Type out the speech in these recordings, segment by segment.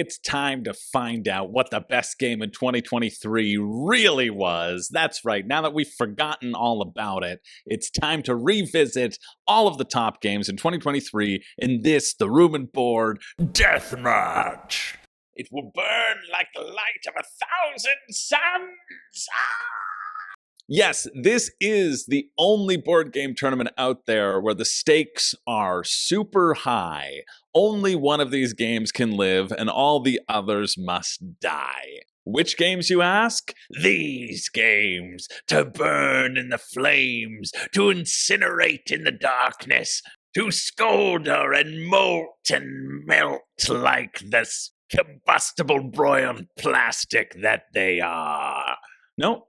It's time to find out what the best game in 2023 really was. That's right, now that we've forgotten all about it, it's time to revisit all of the top games in 2023 in this, the Room and Board Deathmatch. It will burn like the light of 1,000 suns. Yes, this is the only board game tournament out there where the stakes are super high. Only one of these games can live, and all the others must die. Which games, you ask? These games, to burn in the flames, to incinerate in the darkness, to smolder and molt and melt like the combustible broiled plastic that they are. No,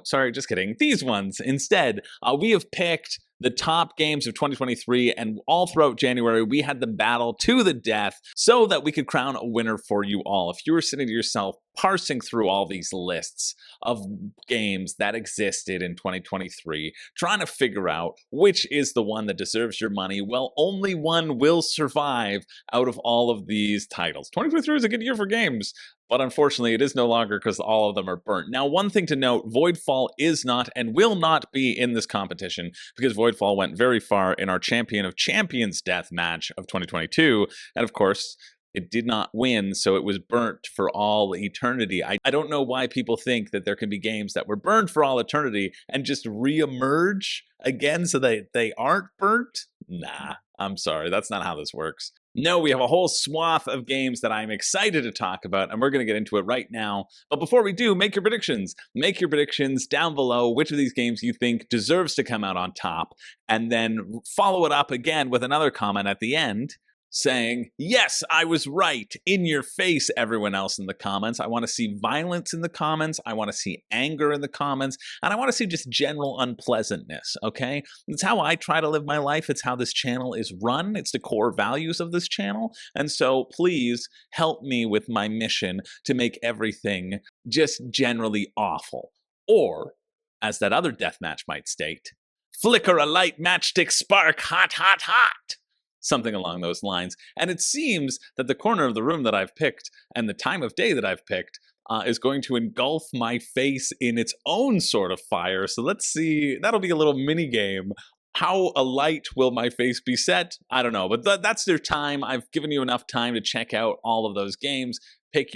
sorry, just kidding. These ones. Instead, we have picked the top games of 2023, and all throughout January, we had them battle to the death so that we could crown a winner for you all. If you were sitting to yourself, parsing through all these lists of games that existed in 2023, trying to figure out which is the one that deserves your money, well, only one will survive out of all of these titles. 2023 is a good year for games, but unfortunately, it is no longer because all of them are burnt. Now, one thing to note, Voidfall is not and will not be in this competition because Voidfall went very far in our Champion of Champions Deathmatch of 2022, and of course, it did not win, so it was burnt for all eternity. I don't know why people think that there can be games that were burned for all eternity and just re-emerge again so that they aren't burnt. Nah, I'm sorry, that's not how this works. No, we have a whole swath of games that I'm excited to talk about, and we're going to get into it right now. But before we do, make your predictions. Make your predictions down below which of these games you think deserves to come out on top, and then follow it up again with another comment at the end saying, yes, I was right, in your face, everyone else in the comments. I want to see violence in the comments, I want to see anger in the comments, and I want to see just general unpleasantness, okay? It's how I try to live my life, it's how this channel is run, it's the core values of this channel, and so please help me with my mission to make everything just generally awful. Or, as that other deathmatch might state, flicker a light matchstick spark, hot, hot, hot! Something along those lines. And it seems that the corner of the room that I've picked and the time of day that I've picked is going to engulf my face in its own sort of fire. So let's see, that'll be a little mini game. How alight will my face be set? I don't know, but that's their time. I've given you enough time to check out all of those games.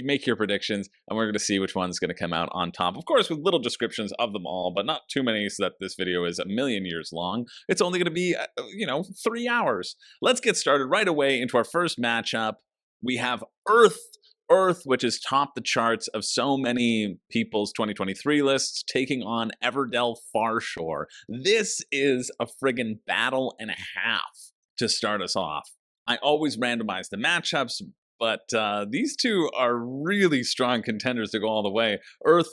Make your predictions, and we're going to see which one's going to come out on top. Of course, with little descriptions of them all, but not too many so that this video is a million years long. It's only going to be, 3 hours. Let's get started right away into our first matchup. We have Earth, which has topped the charts of so many people's 2023 lists, taking on Everdell Farshore. This is a friggin' battle and a half to start us off. I always randomize the matchups, but these two are really strong contenders to go all the way. Earth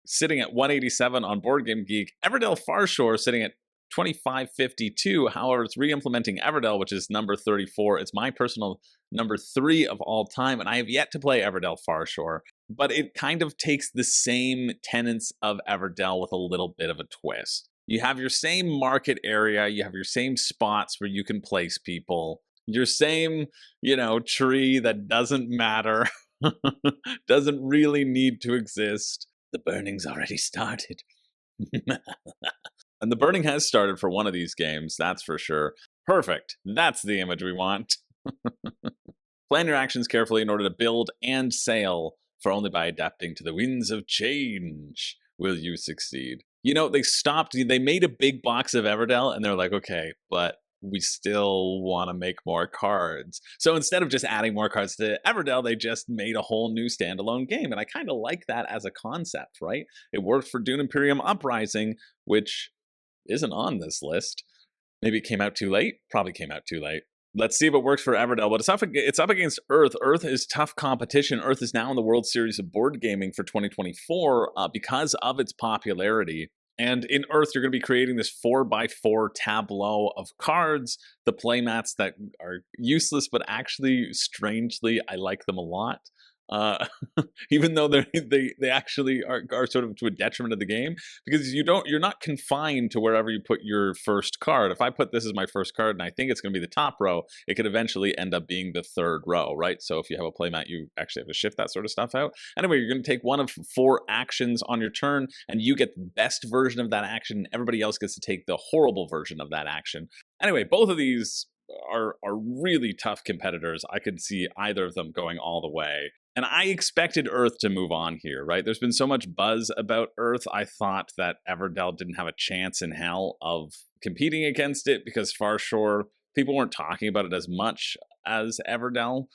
sitting at 187 on Board Game Geek. Everdell Farshore sitting at 2552. However, it's re-implementing Everdell, which is number 34. It's my personal number 3 of all time, and I have yet to play Everdell Farshore. But it kind of takes the same tenets of Everdell with a little bit of a twist. You have your same market area, you have your same spots where you can place people. Your same, tree that doesn't matter, doesn't really need to exist. The burning's already started. And the burning has started for one of these games, that's for sure. Perfect, that's the image we want. Plan your actions carefully in order to build and sail, for only by adapting to the winds of change will you succeed. They made a big box of Everdell, and they're like, okay, but we still want to make more cards. So instead of just adding more cards to Everdell, they just made a whole new standalone game. And I kind of like that as a concept, right? It worked for Dune Imperium Uprising, which isn't on this list. Maybe it came out too late? Probably came out too late. Let's see if it works for Everdell, but it's up against Earth. Earth is tough competition. Earth is now in the World Series of Board Gaming for 2024 because of its popularity. And in Earth, you're going to be creating this 4x4 tableau of cards, the playmats that are useless, but actually, strangely, I like them a lot. even though they actually are sort of to a detriment of the game, because you're not confined to wherever you put your first card. If I put this as my first card and I think it's going to be the top row, it could eventually end up being the third row, right? So if you have a playmat, you actually have to shift that sort of stuff out. Anyway, you're going to take one of 4 actions on your turn, and you get the best version of that action. Everybody else gets to take the horrible version of that action. Anyway, both of these are really tough competitors. I could see either of them going all the way. And I expected Earth to move on here, right? There's been so much buzz about Earth. I thought that Everdell didn't have a chance in hell of competing against it because Farshore, people weren't talking about it as much as Everdell.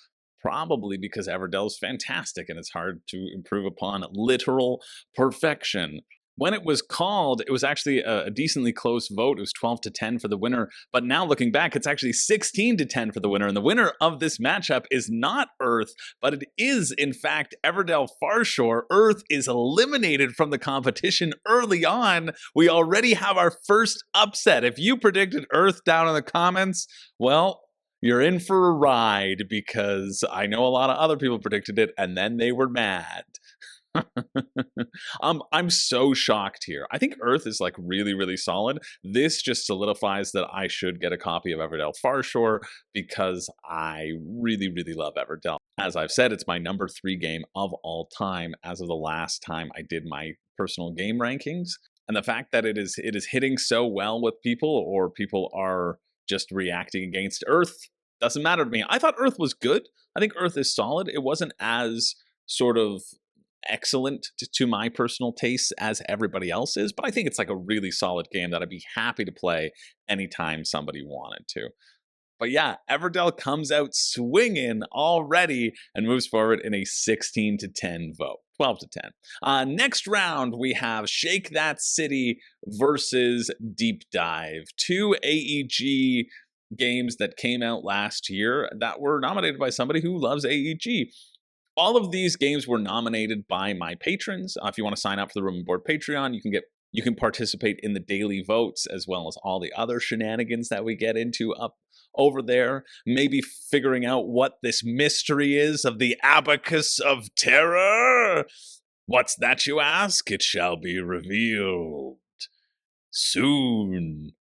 Probably because Everdell is fantastic and it's hard to improve upon literal perfection. When it was called, it was actually a decently close vote. It was 12-10 for the winner. But now looking back, it's actually 16-10 for the winner. And the winner of this matchup is not Earth, but it is, in fact, Everdell Farshore. Earth is eliminated from the competition early on. We already have our first upset. If you predicted Earth down in the comments, well, you're in for a ride, because I know a lot of other people predicted it and then they were mad. I'm so shocked here. I think Earth is like really solid. This just solidifies that I should get a copy of Everdell Farshore because I really love Everdell. As I've said, it's my number 3 game of all time as of the last time I did my personal game rankings. And the fact that it is hitting so well with people, or people are just reacting against Earth, doesn't matter to me. I thought Earth was good. I think Earth is solid. It wasn't as sort of excellent to my personal tastes as everybody else is, but I think it's like a really solid game that I'd be happy to play anytime somebody wanted to. But yeah, Everdell comes out swinging already and moves forward in a 16-10 vote. 12-10. Next round, we have Shake That City versus Deep Dive. 2 AEG games that came out last year that were nominated by somebody who loves AEG. All of these games were nominated by my patrons. If you want to sign up for the Room and Board Patreon, you can participate in the daily votes as well as all the other shenanigans that we get into up over there. Maybe figuring out what this mystery is of the Abacus of Terror. What's that, you ask? It shall be revealed soon.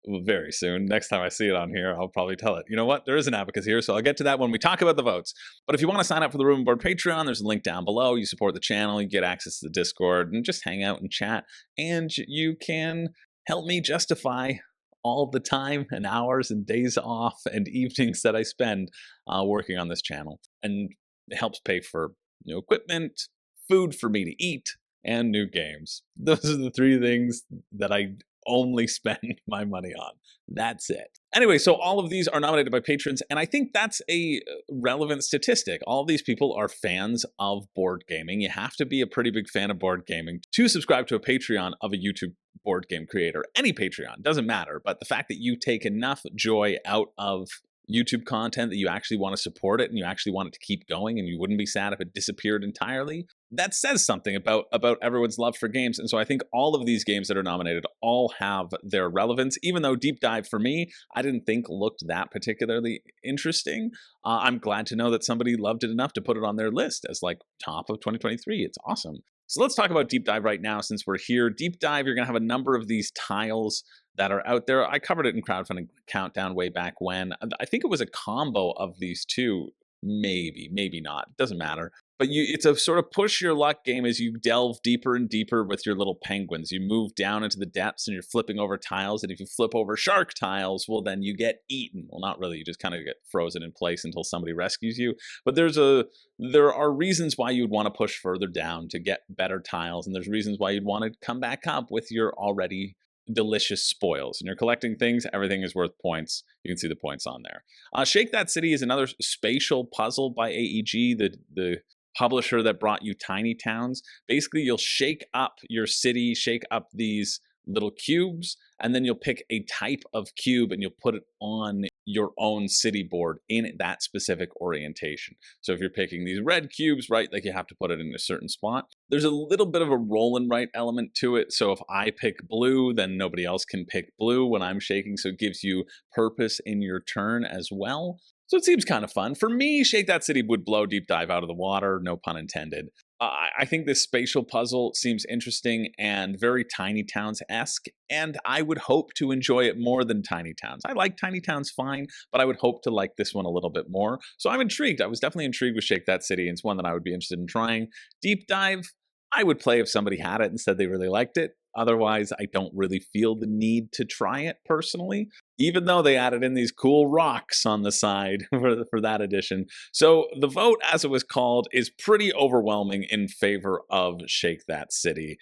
Very soon. Next time I see it on here, I'll probably tell it. You know what? There is an Abacus here, so I'll get to that when we talk about the votes. But if you want to sign up for the Room and Board Patreon, there's a link down below. You support the channel, you get access to the Discord, and just hang out and chat. And you can help me justify all the time and hours and days off and evenings that I spend working on this channel. And it helps pay for new equipment, food for me to eat, and new games. Those are the 3 things that I only spend my money on. That's it. Anyway, so all of these are nominated by patrons, and I think that's a relevant statistic. All of these people are fans of board gaming. You have to be a pretty big fan of board gaming to subscribe to a Patreon of a YouTube board game creator. Any Patreon, doesn't matter, but the fact that you take enough joy out of YouTube content that you actually want to support it and you actually want it to keep going and you wouldn't be sad if it disappeared entirely, that says something about everyone's love for games. And so I think all of these games that are nominated all have their relevance, even though Deep Dive for me, I didn't think looked that particularly interesting. I'm glad to know that somebody loved it enough to put it on their list as like top of 2023. It's awesome. So let's talk about Deep Dive right now since we're here. Deep Dive, you're going to have a number of these tiles that are out there. I covered it in Crowdfunding Countdown way back when. I think it was a combo of these 2. Maybe not. Doesn't matter. But it's a sort of push your luck game as you delve deeper and deeper with your little penguins. You move down into the depths and you're flipping over tiles. And if you flip over shark tiles, well, then you get eaten. Well, not really. You just kind of get frozen in place until somebody rescues you. But there are reasons why you'd want to push further down to get better tiles. And there's reasons why you'd want to come back up with your already delicious spoils. And you're collecting things, everything is worth points. You can see the points on there. Shake That City is another spatial puzzle by AEG, the publisher that brought you Tiny Towns. Basically, you'll shake up your city, shake up these little cubes, and then you'll pick a type of cube and you'll put it on your own city board in that specific orientation. So if you're picking these red cubes, right, like you have to put it in a certain spot. There's a little bit of a roll and write element to it. So if I pick blue, then nobody else can pick blue when I'm shaking. So it gives you purpose in your turn as well. So it seems kind of fun. For me, Shake That City would blow Deep Dive out of the water, no pun intended. I think this spatial puzzle seems interesting and very Tiny Towns-esque, and I would hope to enjoy it more than Tiny Towns. I like Tiny Towns fine, but I would hope to like this one a little bit more. So I'm intrigued. I was definitely intrigued with Shake That City, and it's one that I would be interested in trying. Deep Dive, I would play if somebody had it and said they really liked it. Otherwise, I don't really feel the need to try it personally, even though they added in these cool rocks on the side for that edition. So the vote, as it was called, is pretty overwhelming in favor of Shake That City.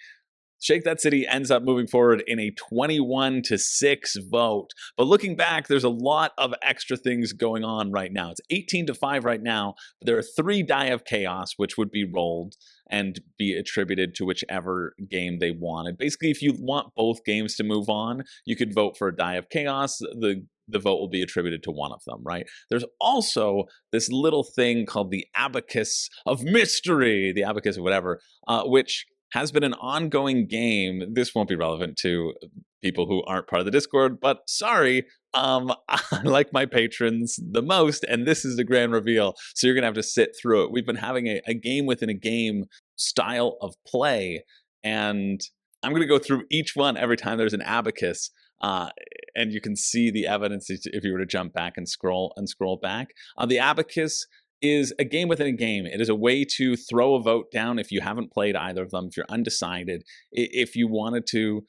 Shake That City ends up moving forward in a 21-6 vote. But looking back, there's a lot of extra things going on right now. It's 18-5 right now, but there are 3 Die of Chaos, which would be rolled and be attributed to whichever game they wanted. Basically, if you want both games to move on, you could vote for a Die of Chaos. The vote will be attributed to one of them, right? There's also this little thing called the Abacus of Mystery, the Abacus of whatever, which has been an ongoing game. This won't be relevant to people who aren't part of the Discord, but sorry, I like my patrons the most, and this is the grand reveal, so you're gonna have to sit through it. We've been having a game within a game style of play, and I'm gonna go through each one every time there's an abacus, and you can see the evidence if you were to jump back and scroll back. The abacus is a game within a game. It is a way to throw a vote down if you haven't played either of them, if you're undecided, if you wanted to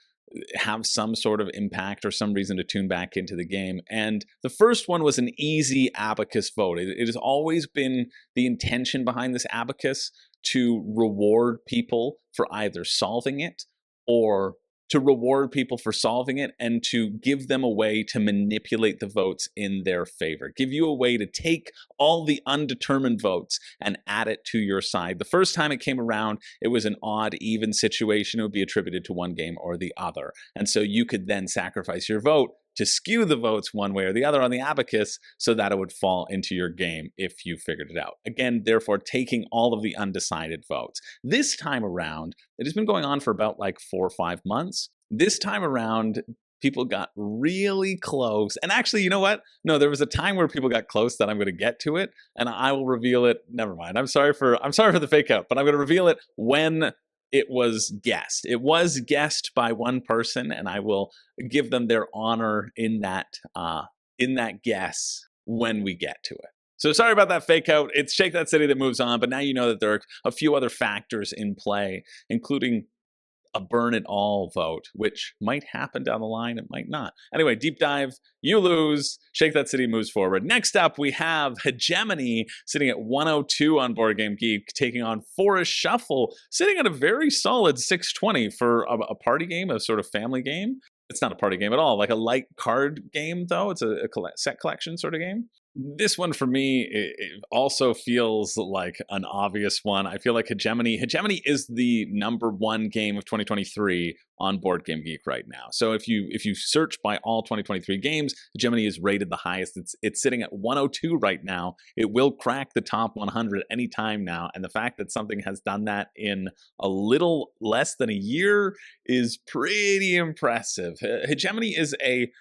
have some sort of impact or some reason to tune back into the game. And the first one was an easy abacus vote. It has always been the intention behind this abacus to reward people for either solving it or to reward people for solving it and to give them a way to manipulate the votes in their favor. Give you a way to take all the undetermined votes and add it to your side. The first time it came around, it was an odd, even situation. It would be attributed to one game or the other. And so you could then sacrifice your vote to skew the votes one way or the other on the abacus so that it would fall into your game if you figured it out. Again, therefore, taking all of the undecided votes. This time around, it has been going on for about like 4 or 5 months. This time around, people got really close. And actually, you know what? No, there was a time where people got close that I'm going to get to it, and I will reveal it. Never mind. I'm sorry for the fake out, but I'm going to reveal it when it was guessed. It was guessed by one person, and I will give them their honor in that guess when we get to it. So sorry about that fake out. It's Shake That City that moves on, but now you know that there are a few other factors in play, including a burn it all vote, which might happen down the line, it might not. Anyway, Deep Dive, you lose. Shake That City moves forward. Next up, we have Hegemony sitting at 102 on Board Game Geek, taking on Forest Shuffle, sitting at a very solid 620 for a party game, a sort of family game. It's not a party game at all, like a light card game, though. It's a set collection sort of game. This one for me, it also feels like an obvious one. I feel like Hegemony is the #1 game of 2023 on Board Game Geek right now. So if you search by all 2023 games, Hegemony is rated the highest. It's sitting at 102 right now. It will crack the top 100 anytime now. And the fact that something has done that in a little less than a year is pretty impressive. Hegemony is a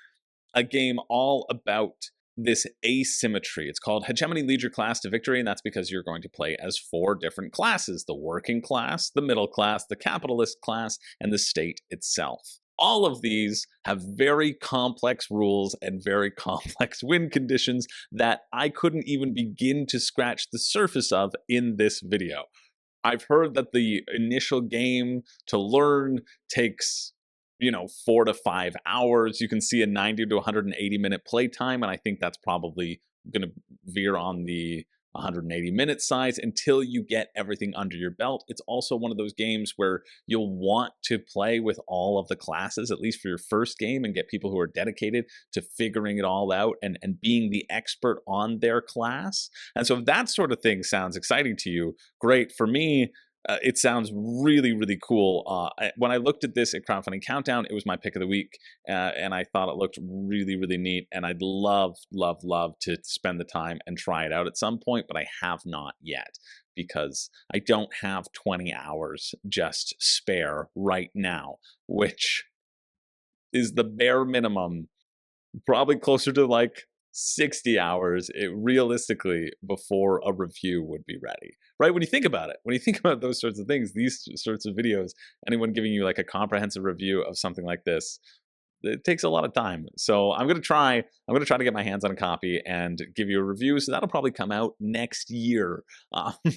game all about this asymmetry. It's called Hegemony Lead Your Class to Victory, and that's because you're going to play as 4 different classes: the working class, the middle class, the capitalist class, and the state itself. All of these have very complex rules and very complex win conditions that I couldn't even begin to scratch the surface of in this video. I've heard that the initial game to learn takes 4 to 5 hours. You can see a 90 to 180 minute playtime, and I think that's probably going to veer on the 180 minute size until you get everything under your belt. It's also one of those games where you'll want to play with all of the classes, at least for your first game, and get people who are dedicated to figuring it all out and being the expert on their class. And so if that sort of thing sounds exciting to you, great. For me, it sounds really, really cool. When I looked at this at Crowdfunding Countdown, it was my pick of the week, and I thought it looked really, really neat, and I'd love, love, love to spend the time and try it out at some point, but I have not yet because I don't have 20 hours just spare right now, which is the bare minimum, probably closer to like 60 hours, realistically, before a review would be ready, right? When you think about it, when you think about those sorts of things, these sorts of videos, anyone giving you like a comprehensive review of something like this, it takes a lot of time. So I'm gonna try to get my hands on a copy and give you a review. So that'll probably come out next year,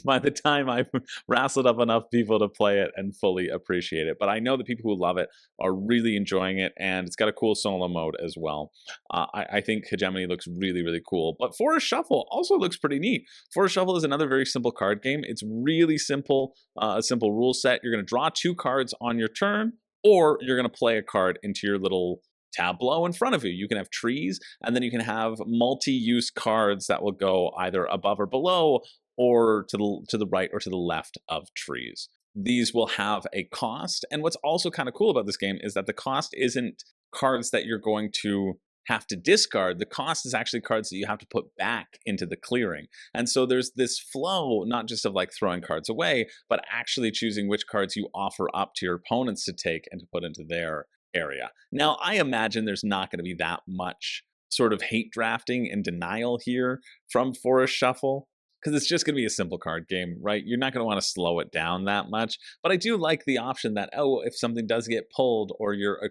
by the time I've wrestled up enough people to play it and fully appreciate it. But I know the people who love it are really enjoying it, and it's got a cool solo mode as well. I think Hegemony looks really, really cool. But Forest Shuffle also looks pretty neat. Forest Shuffle is another very simple card game. It's really simple, a simple rule set. You're gonna draw 2 cards on your turn, or you're going to play a card into your little tableau in front of you. You can have trees, and then you can have multi-use cards that will go either above or below, or to the right or to the left of trees. These will have a cost, and what's also kind of cool about this game is that the cost isn't cards that you're going to have to discard. The cost is actually cards that you have to put back into the clearing. And so there's this flow, not just of like throwing cards away, but actually choosing which cards you offer up to your opponents to take and to put into their area. Now, I imagine there's not going to be that much sort of hate drafting and denial here from Forest Shuffle, because it's just going to be a simple card game, right? You're not going to want to slow it down that much. But I do like the option that, oh, if something does get pulled, or you're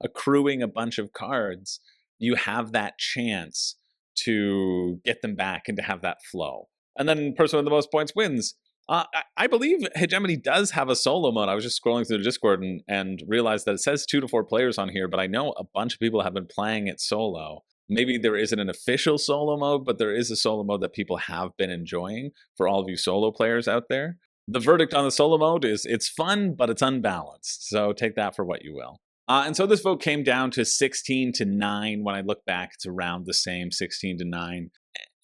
accruing a bunch of cards, you have that chance to get them back and to have that flow. And then person with the most points wins. I believe Hegemony does have a solo mode. I was just scrolling through the Discord and realized that it says 2 to 4 players on here, but I know a bunch of people have been playing it solo. Maybe there isn't an official solo mode, but there is a solo mode that people have been enjoying for all of you solo players out there. The verdict on the solo mode is it's fun, but it's unbalanced. So take that for what you will. And so this vote came down to 16 to 9. When I look back, it's around the same, 16 to 9.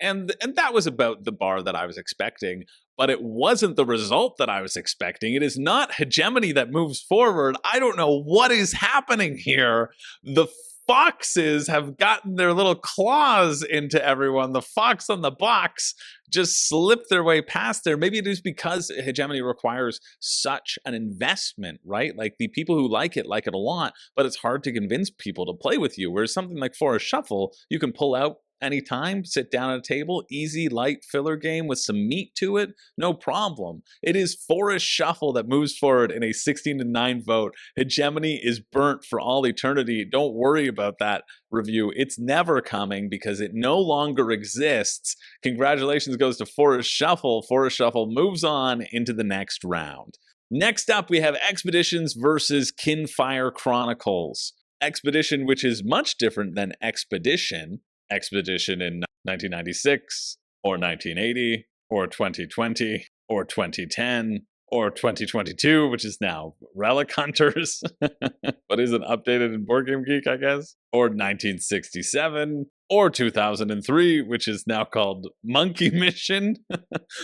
And that was about the bar that I was expecting, but it wasn't the result that I was expecting. It is not Hegemony that moves forward. I don't know what is happening here. The foxes have gotten their little claws into everyone. The fox on the box just slipped their way past there. Maybe it is because Hegemony requires such an investment, right? Like the people who like it a lot, but it's hard to convince people to play with you. Whereas something like Forest Shuffle, you can pull out anytime, sit down at a table, easy, light filler game with some meat to it, no problem. It is Forest Shuffle that moves forward in a 16 to 9 vote. Hegemony is burnt for all eternity. Don't worry about that review. It's never coming because it no longer exists. Congratulations goes to Forest Shuffle. Forest Shuffle moves on into the next round. Next up, we have Expeditions versus Kinfire Chronicles. Expedition, which is much different than Expedition. Expedition in 1996, or 1980, or 2020, or 2010, or 2022, which is now Relic Hunters, but isn't updated in Board Game Geek, I guess, or 1967, or 2003, which is now called Monkey Mission.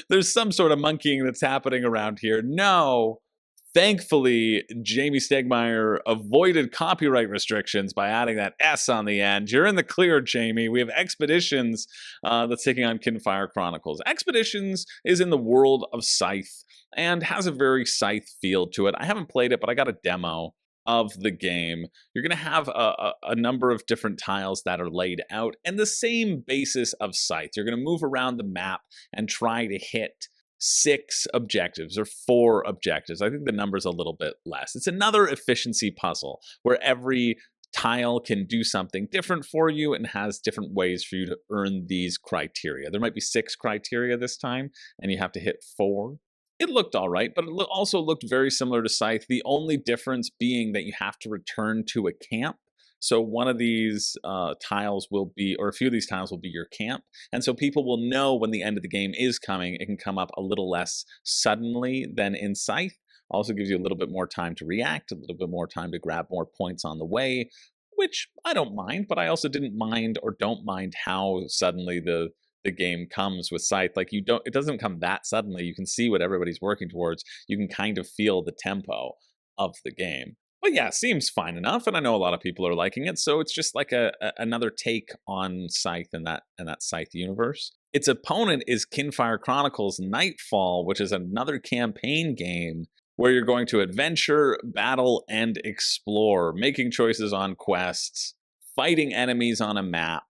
There's some sort of monkeying that's happening around here. No. Thankfully, Jamie Stegmaier avoided copyright restrictions by adding that S on the end. You're in the clear, Jamie. We have Expeditions that's taking on Kinfire Chronicles. Expeditions is in the world of Scythe and has a very Scythe feel to it. I haven't played it, but I got a demo of the game. You're going to have a number of different tiles that are laid out, and the same basis of Scythe. You're going to move around the map and try to hit 6 objectives or 4 objectives. I think the number's a little bit less. It's another efficiency puzzle where every tile can do something different for you and has different ways for you to earn these criteria. There might be 6 criteria this time, and you have to hit 4. It looked all right, but it also looked very similar to Scythe, the only difference being that you have to return to a camp. So one of these tiles will be, or a few of these tiles will be your camp. And so people will know when the end of the game is coming. It can come up a little less suddenly than in Scythe. Also gives you a little bit more time to react, a little bit more time to grab more points on the way, which I don't mind, but I also didn't mind or don't mind how suddenly the game comes with Scythe. Like it doesn't come that suddenly. You can see what everybody's working towards. You can kind of feel the tempo of the game. But yeah, seems fine enough, and I know a lot of people are liking it, so it's just like another take on Scythe in that Scythe universe. Its opponent is Kinfire Chronicles Nightfall, which is another campaign game where you're going to adventure, battle, and explore, making choices on quests, fighting enemies on a map,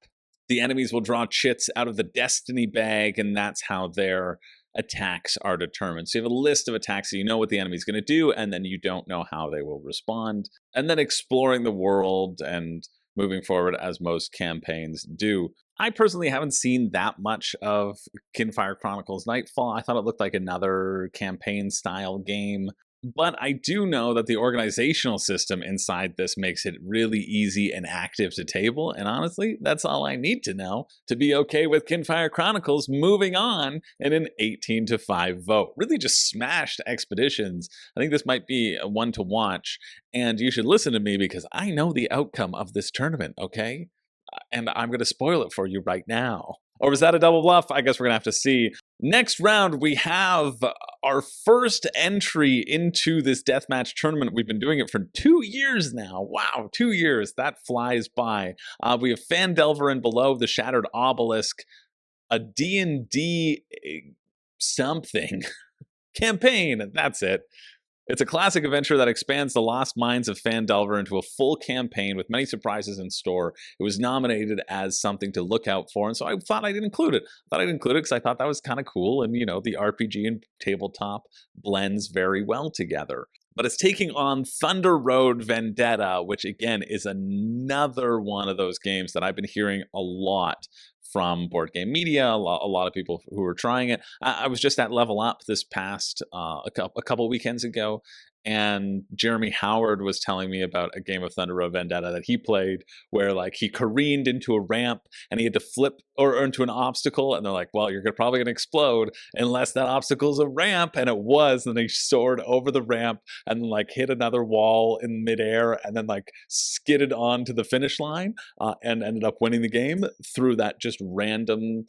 the enemies will draw chits out of the destiny bag, and that's how their attacks are determined. So you have a list of attacks, so you know what the enemy's going to do, and then you don't know how they will respond. And then exploring the world and moving forward as most campaigns do. I personally haven't seen that much of Kinfire Chronicles Nightfall. I thought it looked like another campaign-style game. But I do know that the organizational system inside this makes it really easy and active to table, and honestly, that's all I need to know to be okay with Kinfire Chronicles moving on in an 18-5 vote. Really just smashed Expeditions. I think this might be one to watch, and you should listen to me because I know the outcome of this tournament, okay? And I'm going to spoil it for you right now. Or was that a double bluff? I guess we're going to have to see. Next round, we have our first entry into this deathmatch tournament. We've been doing it for 2 years now. Wow, 2 years. That flies by. We have Phandelver and Below, the Shattered Obelisk, a D&D something campaign. That's it. It's a classic adventure that expands the lost minds of Phandelver into a full campaign with many surprises in store. It was nominated as something to look out for, and so I thought I'd include it. Because I thought that was kind of cool, and the RPG and tabletop blends very well together. But it's taking on Thunder Road Vendetta, which again is another one of those games that I've been hearing a lot from Board Game Media, a lot of people who are trying it. I was just at Level Up this past a couple weekends ago, and Jeremy Howard was telling me about a game of Thunder Road Vendetta that he played where he careened into a ramp and he had to flip or into an obstacle, and they're like, well, you're probably gonna explode unless that obstacle's a ramp, and it was, and he soared over the ramp and then hit another wall in midair and then skidded onto the finish line and ended up winning the game through that just random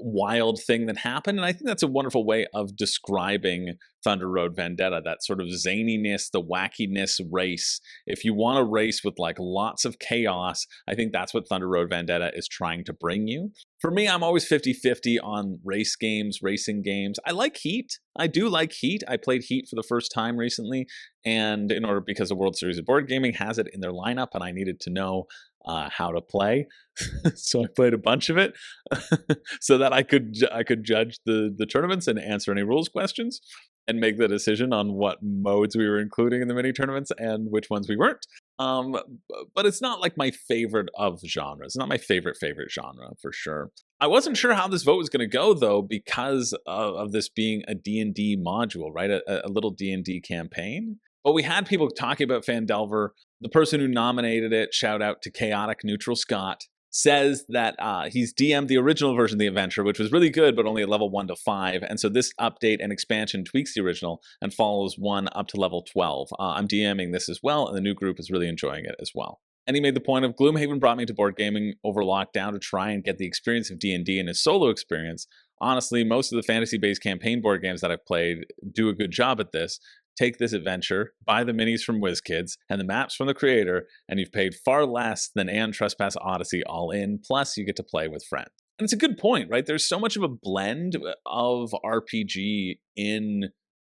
wild thing that happened. And I think that's a wonderful way of describing Thunder Road Vendetta, that sort of zaniness, the wackiness race. If you want a race with lots of chaos, I think that's what Thunder Road Vendetta is trying to bring you. For me, I'm always 50-50 on race games, racing games. I like Heat. I do like Heat. I played Heat for the first time recently, and because the World Series of Board Gaming has it in their lineup, and I needed to know how to play, so I played a bunch of it so that I could judge the tournaments and answer any rules questions and make the decision on what modes we were including in the mini tournaments and which ones we weren't. But it's not my favorite of genres. It's not my favorite genre for sure. I wasn't sure how this vote was going to go though, because of this being a D&D module, right? A little D&D campaign. But we had people talking about Phandelver. The person who nominated it, shout out to Chaotic Neutral Scott, says that he's DM'd the original version of the adventure, which was really good, but only at level 1 to 5. And so this update and expansion tweaks the original and follows 1 up to level 12. I'm DMing this as well, and the new group is really enjoying it as well. And he made the point of Gloomhaven brought me to board gaming over lockdown to try and get the experience of D&D in his solo experience. Honestly, most of the fantasy-based campaign board games that I've played do a good job at this. Take this adventure, buy the minis from WizKids and the maps from the creator, and you've paid far less than Aeon Trespass Odyssey all in, plus you get to play with friends. And it's a good point, right? There's so much of a blend of RPG in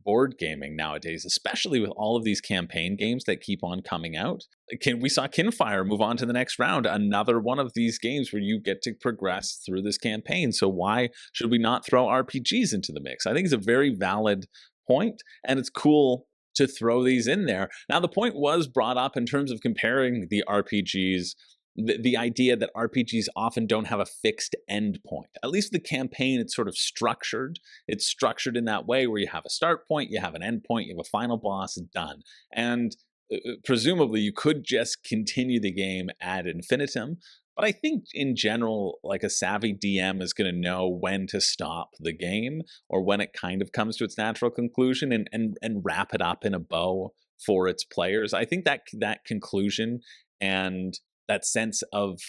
board gaming nowadays, especially with all of these campaign games that keep on coming out. We saw Kinfire move on to the next round, another one of these games where you get to progress through this campaign. So why should we not throw RPGs into the mix? I think it's a very valid point, and it's cool to throw these in there. Now, the point was brought up in terms of comparing the RPGs, the idea that RPGs often don't have a fixed end point. At least the campaign, it's sort of structured. It's structured in that way where you have a start point, you have an end point, you have a final boss, done. And presumably you could just continue the game ad infinitum. But I think in general, a savvy DM is going to know when to stop the game or when it kind of comes to its natural conclusion and wrap it up in a bow for its players. I think that conclusion and that sense of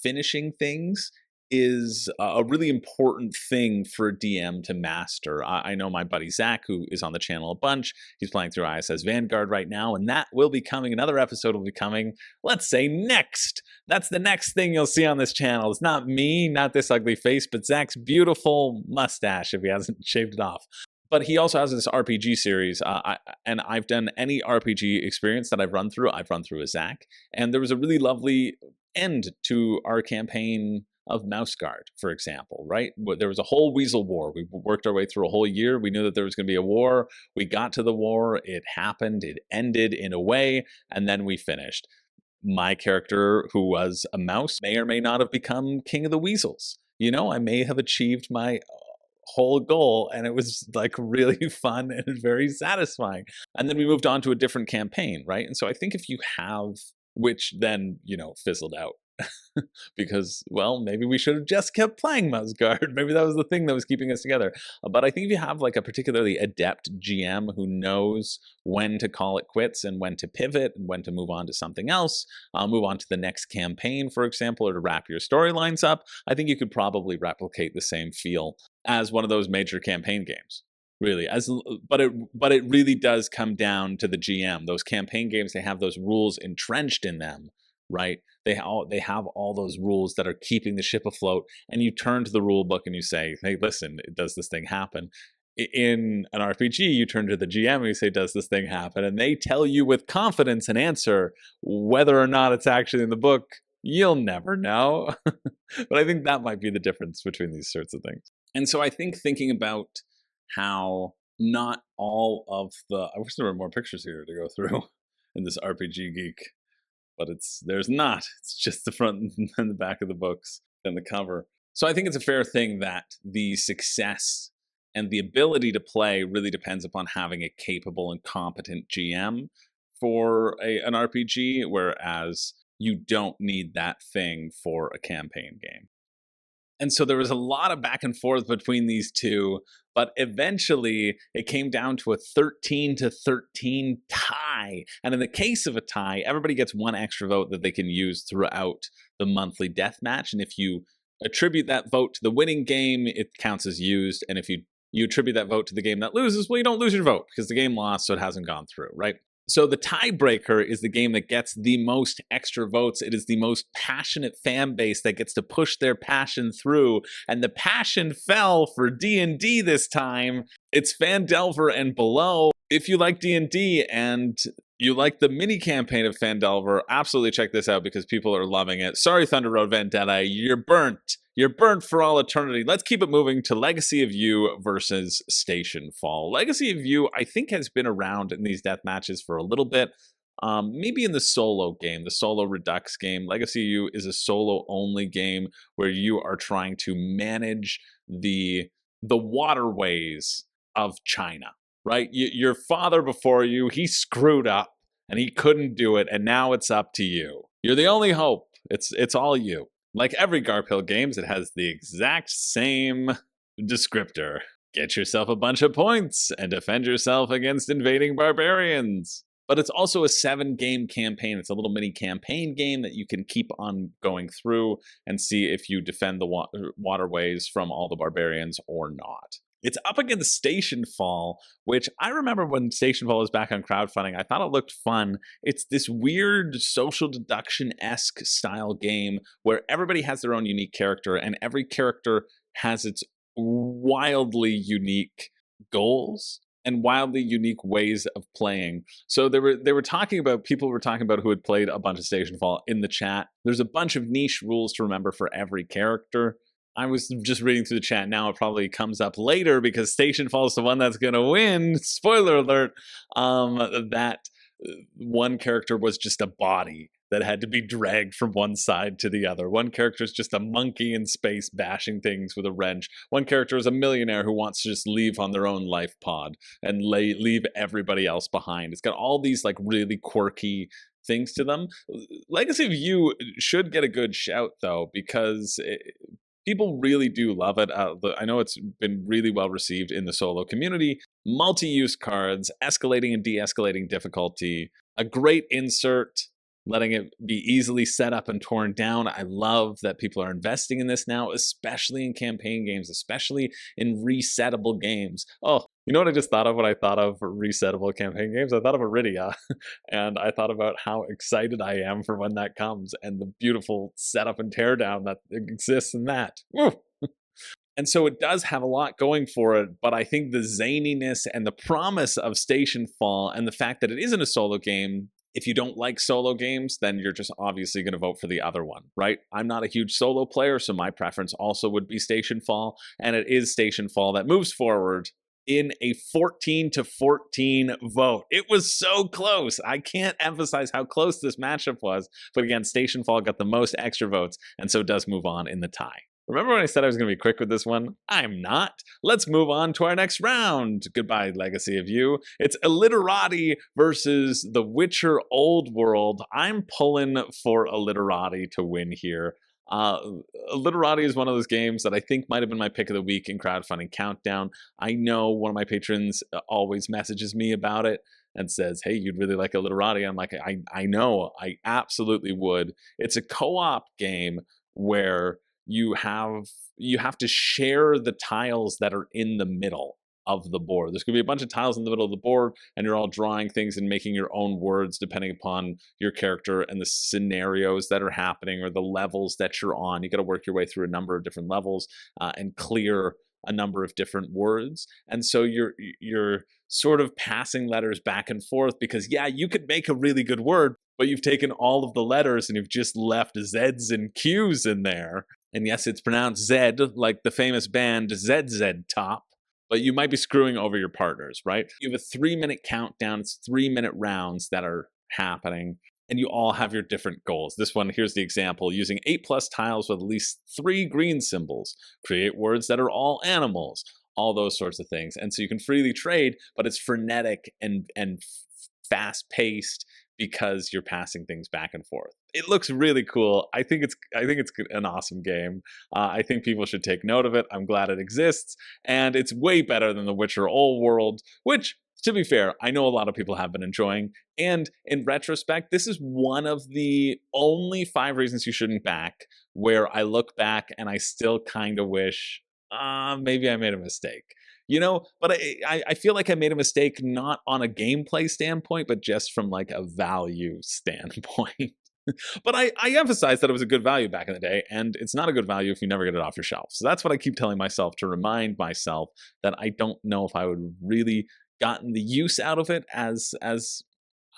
finishing things is a really important thing for a DM to master. I know my buddy Zach, who is on the channel a bunch, he's playing through ISS Vanguard right now, and that will be coming, another episode will be coming, let's say next. That's the next thing you'll see on this channel. It's not me, not this ugly face, but Zach's beautiful mustache if he hasn't shaved it off. But he also has this RPG series, and I've done any RPG experience that I've run through with Zach, and there was a really lovely end to our campaign of Mouse Guard, for example, right? There was a whole Weasel War. We worked our way through a whole year. We knew that there was going to be a war. We got to the war. It happened. It ended in a way, and then we finished. My character, who was a mouse, may or may not have become king of the weasels. You know, I may have achieved my whole goal, and it was like really fun and very satisfying. And then we moved on to a different campaign, right? And so I think if you have, which then, you know, fizzled out because, well, maybe we should have just kept playing Mouse Guard. Maybe that was the thing that was keeping us together. But I think if you have like a particularly adept GM who knows when to call it quits and when to pivot and when to move on to something else, move on to the next campaign, for example, or to wrap your storylines up, I think you could probably replicate the same feel as one of those major campaign games. Really, but it really does come down to the GM. Those campaign games, they have those rules entrenched in them, right? They have all those rules that are keeping the ship afloat, and you turn to the rule book and you say, hey, listen, does this thing happen? In an RPG, you turn to the GM and you say, does this thing happen? And they tell you with confidence an answer. Whether or not it's actually in the book, you'll never know. But I think that might be the difference between these sorts of things. And so I think thinking about how not all of the, I wish there were more pictures here to go through in this RPG Geek, but there's not. It's just the front and the back of the books and the cover. So I think it's a fair thing that the success and the ability to play really depends upon having a capable and competent GM for an RPG, whereas you don't need that thing for a campaign game. And so there was a lot of back and forth between these two, but eventually it came down to a 13-13 tie. And in the case of a tie, everybody gets one extra vote that they can use throughout the monthly Deathmatch. And if you attribute that vote to the winning game, it counts as used. And if you attribute that vote to the game that loses, well, you don't lose your vote because the game lost, so it hasn't gone through, right? So the tiebreaker is the game that gets the most extra votes. It is the most passionate fan base that gets to push their passion through. And the passion fell for D&D this time. It's Phandelver and below. If you like D&D and you like the mini campaign of Phandelver, absolutely check this out because people are loving it. Sorry, Thunder Road Vendetta, you're burnt. You're burnt for all eternity. Let's keep it moving to Legacy of You versus Stationfall. Legacy of You, I think, has been around in these death matches for a little bit. Maybe in the solo game, the solo Redux game. Legacy of You is a solo-only game where you are trying to manage the waterways of China, right? Your father before you, he screwed up and he couldn't do it, and now it's up to you. You're the only hope. It's all you. Like every Garphill Games, it has the exact same descriptor. Get yourself a bunch of points and defend yourself against invading barbarians. But it's also a 7-game campaign. It's a little mini campaign game that you can keep on going through and see if you defend the waterways from all the barbarians or not. It's up against Stationfall, which I remember when Stationfall was back on crowdfunding, I thought it looked fun. It's this weird social deduction-esque style game where everybody has their own unique character, and every character has its wildly unique goals and wildly unique ways of playing. So people were talking about who had played a bunch of Stationfall in the chat. There's a bunch of niche rules to remember for every character. I was just reading through the chat now. It probably comes up later because Stationfall is the one that's going to win. Spoiler alert. That one character was just a body that had to be dragged from one side to the other. One character is just a monkey in space bashing things with a wrench. One character is a millionaire who wants to just leave on their own life pod and leave everybody else behind. It's got all these like really quirky things to them. Legacy of You should get a good shout though, because people really do love it. I know it's been really well received in the solo community. Multi-use cards, escalating and de-escalating difficulty, a great insert, letting it be easily set up and torn down. I love that people are investing in this now, especially in campaign games, especially in resettable games. Oh, you know what I just thought of when I thought of resettable campaign games? I thought of Iridia, and I thought about how excited I am for when that comes and the beautiful setup and teardown that exists in that. Woo! And so it does have a lot going for it, but I think the zaniness and the promise of Stationfall and the fact that it isn't a solo game If you don't like solo games, then you're just obviously going to vote for the other one, right? I'm not a huge solo player, so my preference also would be Stationfall, and it is Stationfall that moves forward in a 14-14 vote. It was so close. I can't emphasize how close this matchup was, but again, Stationfall got the most extra votes, and so does move on in the tie. Remember when I said I was going to be quick with this one? I'm not. Let's move on to our next round. Goodbye, Legacy of You. It's Illiterati versus The Witcher Old World. I'm pulling for Illiterati to win here. Illiterati is one of those games that I think might have been my pick of the week in Crowdfunding Countdown. I know one of my patrons always messages me about it and says, hey, you'd really like Illiterati. I'm like, I know, I absolutely would. It's a co-op game where you have to share the tiles that are in the middle of the board. There's going to be a bunch of tiles in the middle of the board, and you're all drawing things and making your own words depending upon your character and the scenarios that are happening or the levels that you're on. You got to work your way through a number of different levels and clear a number of different words. And so you're sort of passing letters back and forth because, yeah, you could make a really good word, but you've taken all of the letters and you've just left Z's and Q's in there. And yes, it's pronounced Zed, like the famous band ZZ Top, but you might be screwing over your partners, right? You have a 3-minute countdown. It's 3-minute rounds that are happening, and you all have your different goals. This one, here's the example. Using 8+ tiles with at least 3 green symbols. Create words that are all animals. All those sorts of things. And so you can freely trade, but it's frenetic and fast-paced because you're passing things back and forth. It looks really cool. I think it's an awesome game. I think people should take note of it. I'm glad it exists, and it's way better than The Witcher Old World, which, to be fair, I know a lot of people have been enjoying. And in retrospect, this is one of the only 5 reasons you shouldn't back, where I look back and I still kind of wish, maybe I made a mistake. You know, but I feel like I made a mistake not on a gameplay standpoint, but just from like a value standpoint. But I emphasize that it was a good value back in the day, and it's not a good value if you never get it off your shelf. So that's what I keep telling myself, to remind myself that I don't know if I would have really gotten the use out of it as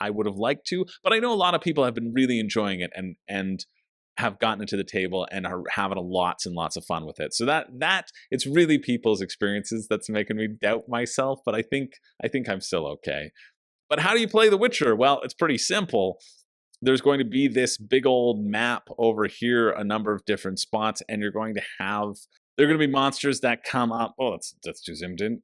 I would have liked to. But I know a lot of people have been really enjoying it and have gotten it to the table and are having lots and lots of fun with it. So that it's really people's experiences that's making me doubt myself, but I think I'm still okay. But how do you play The Witcher? Well, it's pretty simple. There's going to be this big old map over here, a number of different spots, and there are going to be monsters that come up. Oh, that's too zoomed in.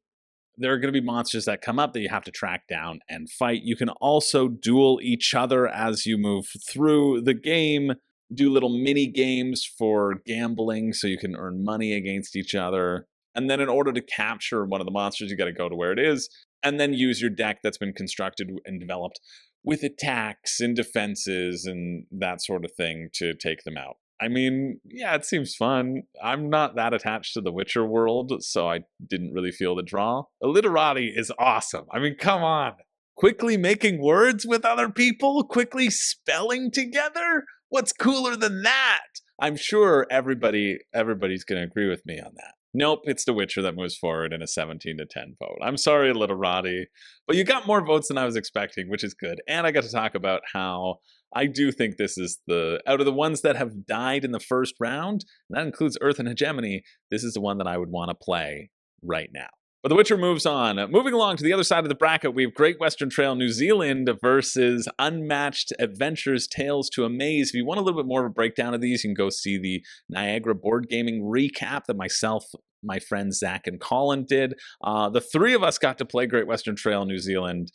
There are going to be monsters that come up that you have to track down and fight. You can also duel each other as you move through the game. Do little mini games for gambling so you can earn money against each other. And then in order to capture one of the monsters, you got to go to where it is and then use your deck that's been constructed and developed with attacks and defenses and that sort of thing to take them out. I mean, yeah, it seems fun. I'm not that attached to the Witcher world, so I didn't really feel the draw. Illiterati is awesome. I mean, come on. Quickly making words with other people? Quickly spelling together? What's cooler than that? I'm sure everybody's going to agree with me on that. Nope, it's The Witcher that moves forward in a 17-10 vote. I'm sorry, Illiterati, but you got more votes than I was expecting, which is good. And I got to talk about how I do think this is out of the ones that have died in the first round, and that includes Earth and Hegemony, this is the one that I would want to play right now. But The Witcher moves on. Moving along to the other side of the bracket, we have Great Western Trail New Zealand versus Unmatched Adventures Tales to Amaze. If you want a little bit more of a breakdown of these, you can go see the Niagara Board Gaming recap that myself, my friends Zach and Colin did. The 3 of us got to play Great Western Trail New Zealand,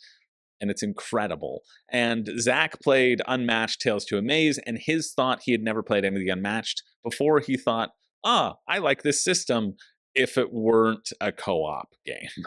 and it's incredible. And Zach played Unmatched Tales to Amaze, and his thought he had never played any of the Unmatched before. He thought, I like this system if it weren't a co-op game.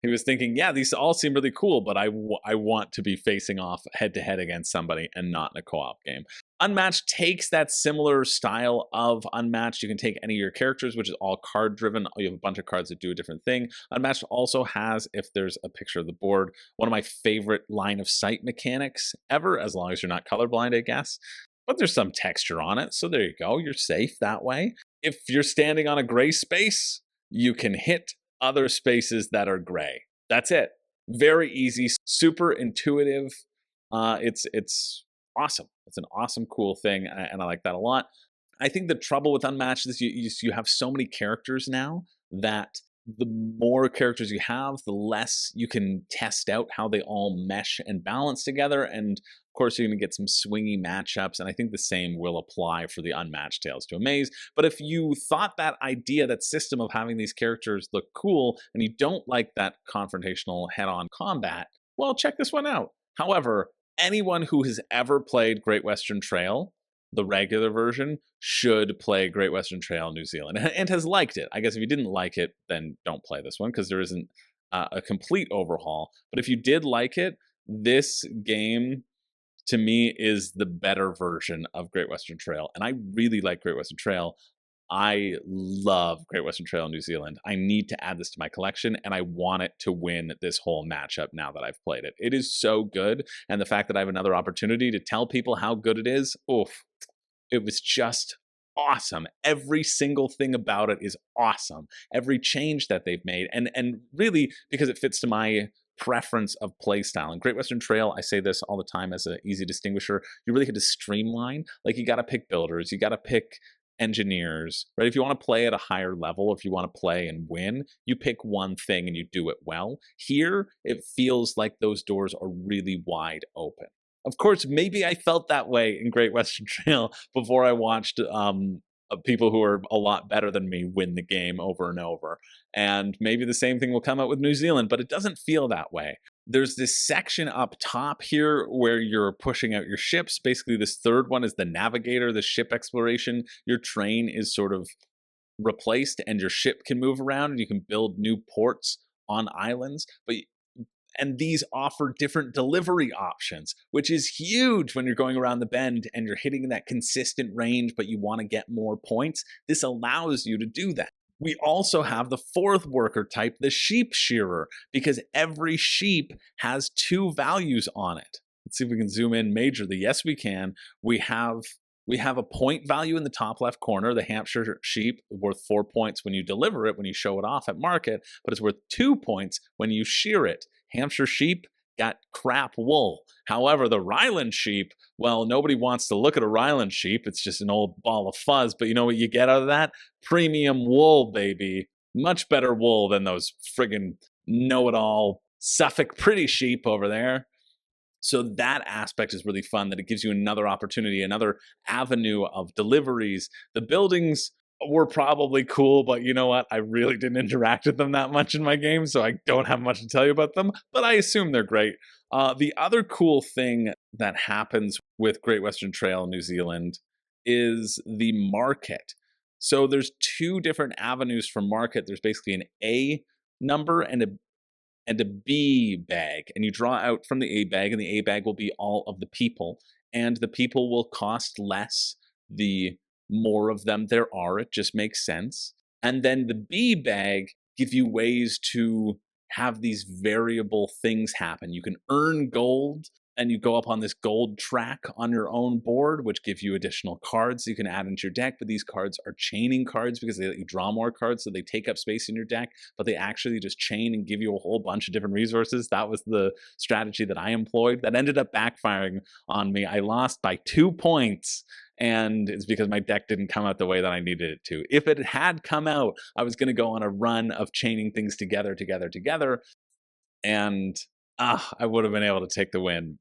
He was thinking, yeah, these all seem really cool, but I want to be facing off head-to-head against somebody and not in a co-op game. Unmatched takes that similar style of Unmatched. You can take any of your characters, which is all card-driven. You have a bunch of cards that do a different thing. Unmatched also has, if there's a picture of the board, one of my favorite line-of-sight mechanics ever, as long as you're not colorblind, I guess. But there's some texture on it, so there you go. You're safe that way. If you're standing on a gray space, you can hit other spaces that are gray. That's it. Very easy, super intuitive. It's awesome. It's an awesome, cool thing, and I like that a lot. I think the trouble with Unmatched is you have so many characters now that the more characters you have, the less you can test out how they all mesh and balance together. And of course, you're going to get some swingy matchups. And I think the same will apply for the Unmatched Tales to Amaze. But if you thought that idea, that system of having these characters look cool, and you don't like that confrontational head-on combat, well, check this one out. However, anyone who has ever played Great Western Trail, the regular version, should play Great Western Trail New Zealand and has liked it. I guess if you didn't like it, then don't play this one because there isn't a complete overhaul. But if you did like it, this game to me is the better version of Great Western Trail. And I really like Great Western Trail. I love Great Western Trail New Zealand. I need to add this to my collection, and I want it to win this whole matchup now that I've played it. It is so good, and the fact that I have another opportunity to tell people how good it is, oof, it was just awesome. Every single thing about it is awesome. Every change that they've made, and really because it fits to my preference of playstyle. And Great Western Trail, I say this all the time as an easy distinguisher, you really had to streamline. Like, you got to pick builders, you got to pick engineers, right? If you want to play at a higher level, or if you want to play and win, you pick one thing and you do it well. Here, it feels like those doors are really wide open. Of course, maybe I felt that way in Great Western Trail before I watched people who are a lot better than me win the game over and over. And maybe the same thing will come out with New Zealand, but it doesn't feel that way. There's this section up top here where you're pushing out your ships. Basically, this third one is the navigator, the ship exploration. Your train is sort of replaced and your ship can move around and you can build new ports on islands. And these offer different delivery options, which is huge when you're going around the bend and you're hitting that consistent range, but you want to get more points. This allows you to do that. We also have the fourth worker type, the sheep shearer, because every sheep has two values on it. Let's see if we can zoom in majorly. Yes, we can. We have a point value in the top left corner. The Hampshire sheep worth 4 points when you deliver it, when you show it off at market, but it's worth 2 points when you shear it. Hampshire sheep got crap wool. However, the Ryland sheep, well, nobody wants to look at a Ryland sheep. It's just an old ball of fuzz. But you know what you get out of that? Premium wool, baby. Much better wool than those friggin' know-it-all Suffolk pretty sheep over there. So that aspect is really fun, that it gives you another opportunity, another avenue of deliveries. The buildings were probably cool, but you know what? I really didn't interact with them that much in my game, so I don't have much to tell you about them, but I assume they're great. The other cool thing that happens with Great Western Trail New Zealand is the market. So there's two different avenues for market. There's basically an A number and a B bag, and you draw out from the A bag, and the A bag will be all of the people, and the people will cost less the more of them there are. It just makes sense. And then the B bag give you ways to have these variable things happen. You can earn gold, and you go up on this gold track on your own board, which give you additional cards you can add into your deck. But these cards are chaining cards because they let you draw more cards, so they take up space in your deck, but they actually just chain and give you a whole bunch of different resources. That was the strategy that I employed. That ended up backfiring on me. I lost by 2 points, and it's because my deck didn't come out the way that I needed it to. If it had come out, I was going to go on a run of chaining things together, and I would have been able to take the win.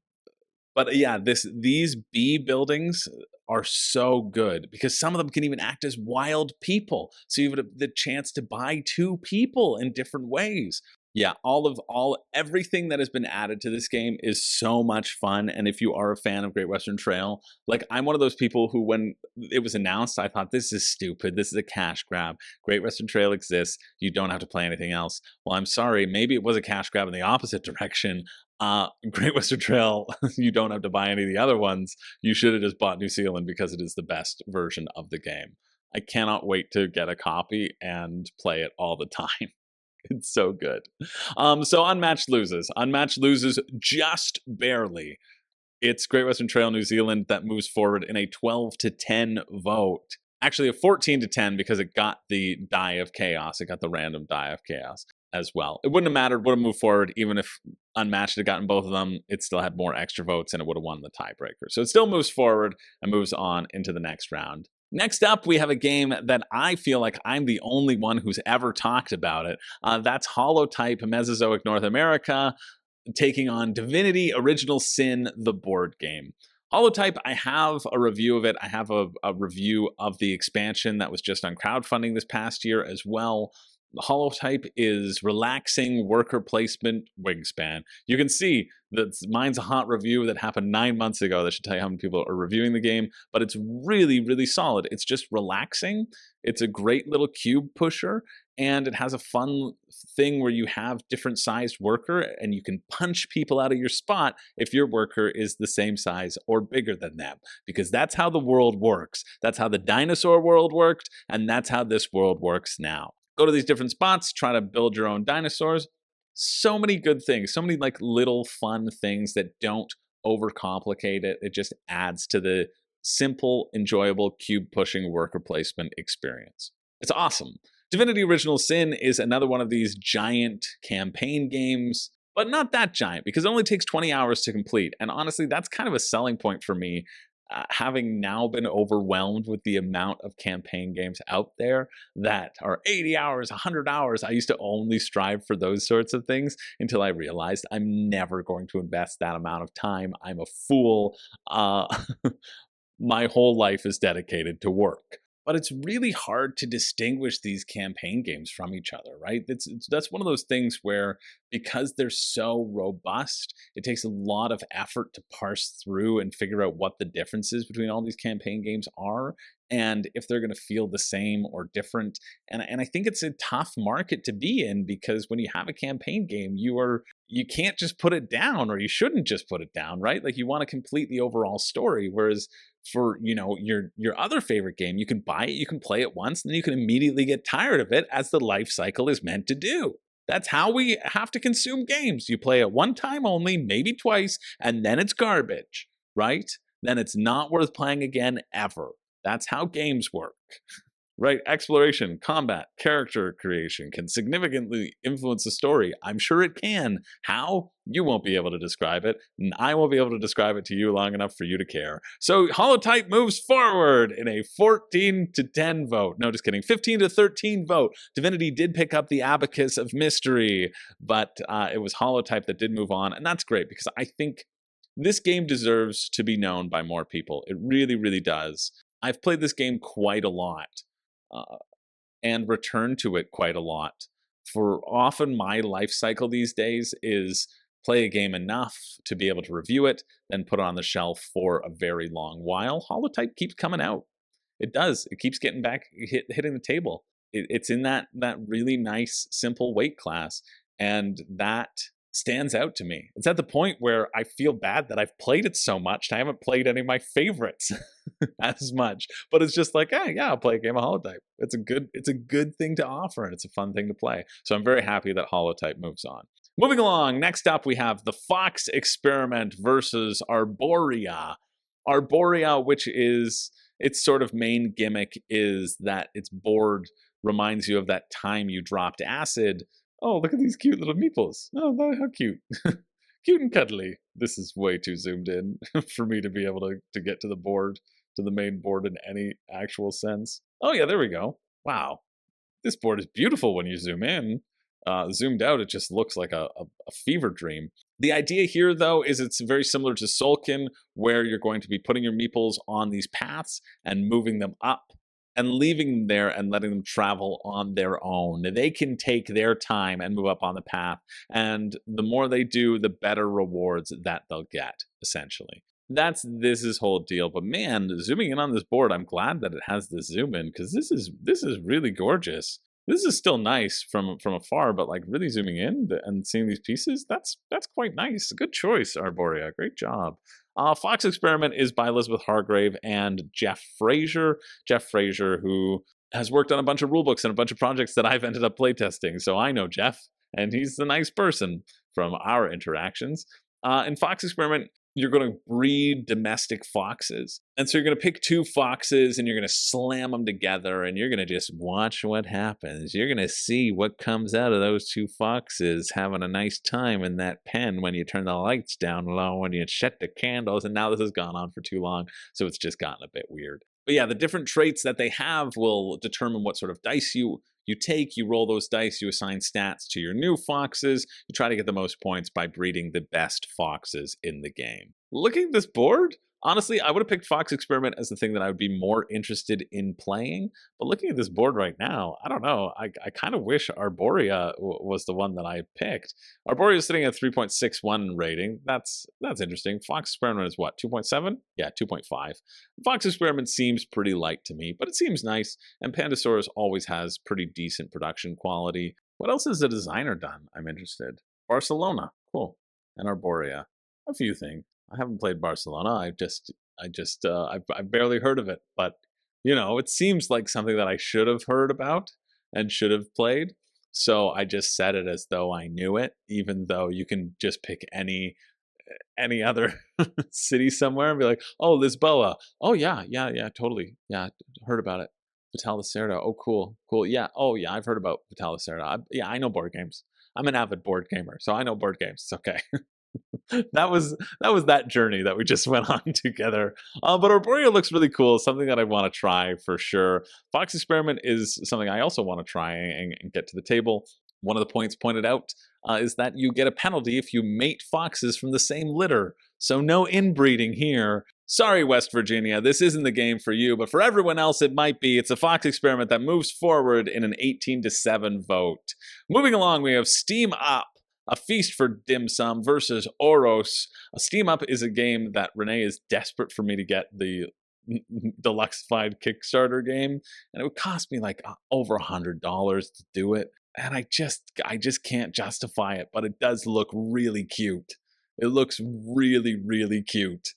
But yeah, these B buildings are so good because some of them can even act as wild people. So you have the chance to buy two people in different ways. Yeah, everything that has been added to this game is so much fun. And if you are a fan of Great Western Trail, like, I'm one of those people who, when it was announced, I thought, this is stupid. This is a cash grab. Great Western Trail exists. You don't have to play anything else. Well, I'm sorry. Maybe it was a cash grab in the opposite direction. Great Western Trail, you don't have to buy any of the other ones. You should have just bought New Zealand because it is the best version of the game. I cannot wait to get a copy and play it all the time. It's so good. So Unmatched loses. Unmatched loses just barely. It's Great Western Trail New Zealand that moves forward in a 12-10 vote. Actually, a 14-10 because it got the Die of Chaos. It got the random Die of Chaos. as well. It wouldn't have mattered, would have moved forward, even if Unmatched had gotten both of them, it still had more extra votes and it would have won the tiebreaker. So it still moves forward and moves on into the next round. Next up, we have a game that I feel like I'm the only one who's ever talked about it. That's Holotype Mesozoic North America taking on Divinity Original Sin, the board game. Holotype, I have a review of it. I have a review of the expansion that was just on crowdfunding this past year as well. Holotype is relaxing worker placement wingspan. You can see that mine's a hot review that happened 9 months ago. That should tell you how many people are reviewing the game, but it's really, really solid. It's just relaxing. It's a great little cube pusher, and it has a fun thing where you have different sized worker and you can punch people out of your spot if your worker is the same size or bigger than them, because that's how the world works. That's how the dinosaur world worked, and that's how this world works now. Go to these different spots, try to build your own dinosaurs. So many good things, so many like little fun things that don't overcomplicate it. It just adds to the simple, enjoyable cube pushing worker placement experience. It's awesome. Divinity Original Sin is another one of these giant campaign games, but not that giant because it only takes 20 hours to complete. And honestly, that's kind of a selling point for me. Having now been overwhelmed with the amount of campaign games out there that are 80 hours, 100 hours, I used to only strive for those sorts of things until I realized I'm never going to invest that amount of time. I'm a fool. My whole life is dedicated to work. But it's really hard to distinguish these campaign games from each other, right? That's one of those things where, because they're so robust, it takes a lot of effort to parse through and figure out what the differences between all these campaign games are, and if they're going to feel the same or different. And I think it's a tough market to be in, because when you have a campaign game, you can't just put it down, or you shouldn't just put it down, right? Like, you want to complete the overall story, whereas for, you know, your other favorite game, you can buy it, you can play it once, and then you can immediately get tired of it, as the life cycle is meant to do. That's how we have to consume games. You play it one time only, maybe twice, and then it's garbage, right? Then it's not worth playing again ever. That's how games work. Right? Exploration, combat, character creation can significantly influence the story. I'm sure it can. How? You won't be able to describe it, and I won't be able to describe it to you long enough for you to care. So Holotype moves forward in a 14-10 vote. No, just kidding. 15-13 vote. Divinity did pick up the Abacus of Mystery, but it was Holotype that did move on, and that's great, because I think this game deserves to be known by more people. It really, really does. I've played this game quite a lot. And return to it quite a lot. For often my life cycle these days is play a game enough to be able to review it, then put it on the shelf for a very long while. Holotype keeps coming out. It does. It keeps getting back, hitting the table. It's in that really nice, simple weight class, and that stands out to me. It's at the point where I feel bad that I've played it so much. I haven't played any of my favorites as much, but it's just like, hey, yeah, I'll play a game of Holotype. It's a good thing to offer, and it's a fun thing to play. So I'm very happy that Holotype moves on. Moving along, next up we have the Fox Experiment versus Arborea. Arborea, which is its sort of main gimmick, is that its board reminds you of that time you dropped acid. Oh, look at these cute little meeples. Oh, how cute. Cute and cuddly. This is way too zoomed in for me to be able to get to the board, to the main board in any actual sense. Oh yeah, there we go. Wow. This board is beautiful when you zoom in. Zoomed out, it just looks like a fever dream. The idea here, though, is it's very similar to Solkin, where you're going to be putting your meeples on these paths and moving them up, and leaving them there and letting them travel on their own. They can take their time and move up on the path, and the more they do, the better rewards that they'll get, essentially. This is whole deal. But man, zooming in on this board, I'm glad that it has this zoom in, because this is really gorgeous. This is still nice from afar, but like really zooming in and seeing these pieces, that's quite nice. Good choice, Arborea. Great job. Fox Experiment is by Elizabeth Hargrave and Jeff Frazier. Jeff Frazier, who has worked on a bunch of rulebooks and a bunch of projects that I've ended up playtesting. So I know Jeff, and he's the nice person from our interactions. In Fox Experiment, you're going to breed domestic foxes. And so you're going to pick 2 foxes and you're going to slam them together and you're going to just watch what happens. You're going to see what comes out of those 2 foxes having a nice time in that pen when you turn the lights down low and you shut the candles. And now this has gone on for too long, so it's just gotten a bit weird. But yeah, the different traits that they have will determine what sort of dice you take. You roll those dice, you assign stats to your new foxes. You try to get the most points by breeding the best foxes in the game. Looking at this board, honestly, I would have picked Fox Experiment as the thing that I would be more interested in playing. But looking at this board right now, I don't know. I kind of wish Arborea was the one that I picked. Arborea is sitting at 3.61 rating. That's interesting. Fox Experiment is what, 2.7? Yeah, 2.5. Fox Experiment seems pretty light to me, but it seems nice. And Pandasaurus always has pretty decent production quality. What else has the designer done? I'm interested. Barcelona, cool. And Arborea, a few things. I haven't played Barcelona. I've barely heard of it, but you know, it seems like something that I should have heard about and should have played. So I just said it as though I knew it, even though you can just pick any other city somewhere and be like, oh, Lisboa. Oh yeah, totally. Yeah, heard about it. Vital Lacerda. Oh, cool. Yeah. Oh yeah, I've heard about Vital Lacerda. Yeah, I know board games. I'm an avid board gamer, so I know board games. It's okay. that was that journey that we just went on together. But Arborea looks really cool. Something that I want to try for sure. Fox Experiment is something I also want to try and get to the table. One of the points pointed out is that you get a penalty if you mate foxes from the same litter. So no inbreeding here. Sorry, West Virginia, this isn't the game for you, but for everyone else it might be. It's a Fox Experiment that moves forward in an 18-7 vote. Moving along, we have Steam Up. A Feast for Dim Sum versus Oros. Steam Up is a game that Renee is desperate for me to get the deluxeified Kickstarter game, and it would cost me like over $100 to do it, and I just can't justify it, but it does look really cute. It looks really, really cute.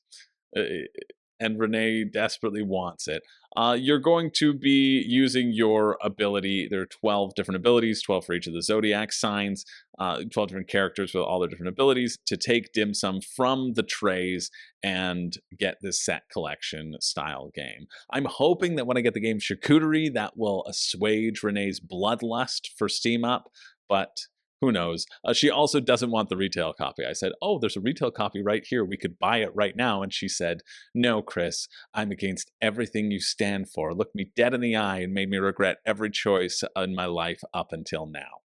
And Renee desperately wants it. You're going to be using your ability. There are 12 different abilities, 12 for each of the zodiac signs, 12 different characters with all their different abilities to take dim sum from the trays and get this set collection style game. I'm hoping that when I get the game Charcuterie, that will assuage Renee's bloodlust for Steam Up, but who knows? She also doesn't want the retail copy. I said, oh, there's a retail copy right here. We could buy it right now. And she said, no, Chris, I'm against everything you stand for. Looked me dead in the eye and made me regret every choice in my life up until now.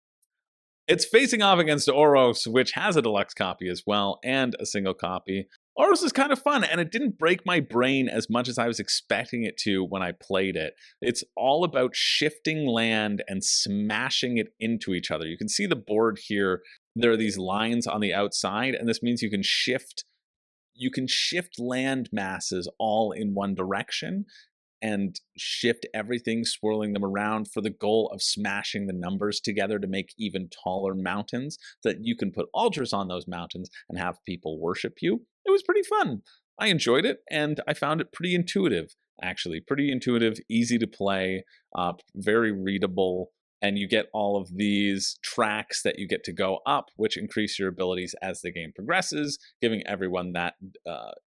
It's facing off against Oros, which has a deluxe copy as well, and a single copy. Oros is kind of fun, and it didn't break my brain as much as I was expecting it to when I played it. It's all about shifting land and smashing it into each other. You can see the board here. There are these lines on the outside, and this means you can shift land masses all in one direction and shift everything, swirling them around for the goal of smashing the numbers together to make even taller mountains so that you can put altars on those mountains and have people worship you. It was pretty fun. I enjoyed it, and I found it pretty intuitive, actually. Pretty intuitive, easy to play, very readable, and you get all of these tracks that you get to go up, which increase your abilities as the game progresses, giving everyone that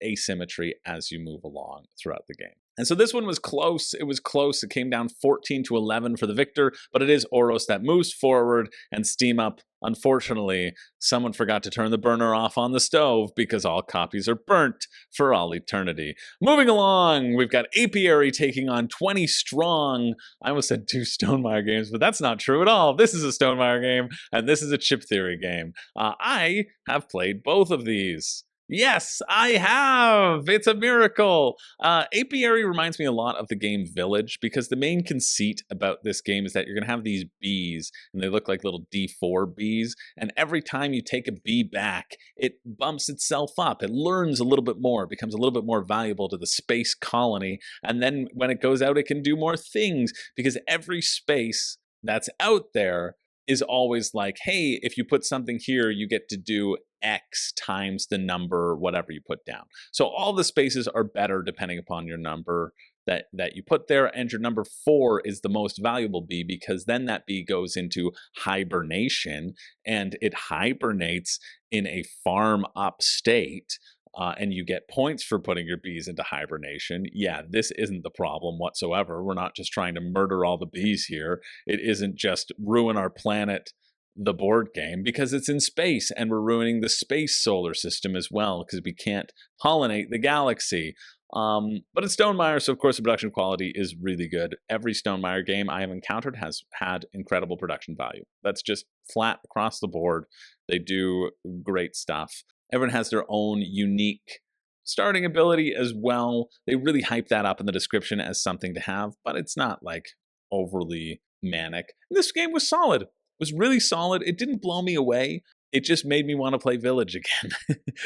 asymmetry as you move along throughout the game. And so this one was close. It was close. It came down 14-11 for the victor, but it is Oros that moves forward, and Steam Up, unfortunately, someone forgot to turn the burner off on the stove because all copies are burnt for all eternity. Moving along, we've got Apiary taking on 20 Strong. I almost said 2 Stonemaier games, but that's not true at all. This is a Stonemaier game, and this is a Chip Theory game. I have played both of these. Yes, I have! It's a miracle! Apiary reminds me a lot of the game Village, because the main conceit about this game is that you're going to have these bees, and they look like little D4 bees, and every time you take a bee back, it bumps itself up. It learns a little bit more, becomes a little bit more valuable to the space colony, and then when it goes out, it can do more things, because every space that's out there is always like, hey, if you put something here, you get to do X times the number, whatever you put down. So all the spaces are better depending upon your number that you put there, and your number 4 is the most valuable bee, because then that bee goes into hibernation, and it hibernates in a farm up state. and you get points for putting your bees into hibernation. Yeah, this isn't the problem whatsoever. We're not just trying to murder all the bees here. It isn't just ruin our planet, the board game, because it's in space, and we're ruining the space solar system as well because we can't pollinate the galaxy. But it's Stonemaier, so of course the production quality is really good. Every Stonemaier game I have encountered has had incredible production value. That's just flat across the board. They do great stuff. Everyone has their own unique starting ability as well. They really hype that up in the description as something to have, but it's not like overly manic. This game was solid. It was really solid. It didn't blow me away. It just made me want to play Village again.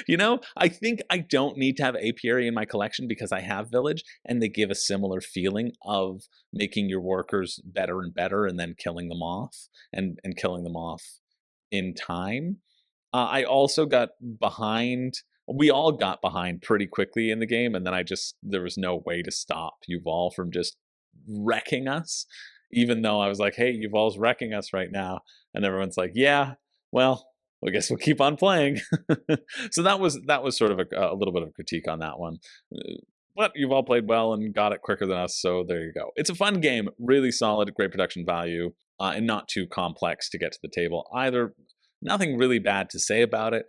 You know, I think I don't need to have Apiary in my collection because I have Village, and they give a similar feeling of making your workers better and better and then killing them off and killing them off in time. I also got behind. We all got behind pretty quickly in the game, and then there was no way to stop Yuval from just wrecking us, even though I was like, hey, Yuval's wrecking us right now. And everyone's like, yeah, well, I guess we'll keep on playing. So that was sort of a little bit of critique on that one. But you've all played well and got it quicker than us, so there you go. It's a fun game, really solid, great production value, and not too complex to get to the table either. Nothing really bad to say about it.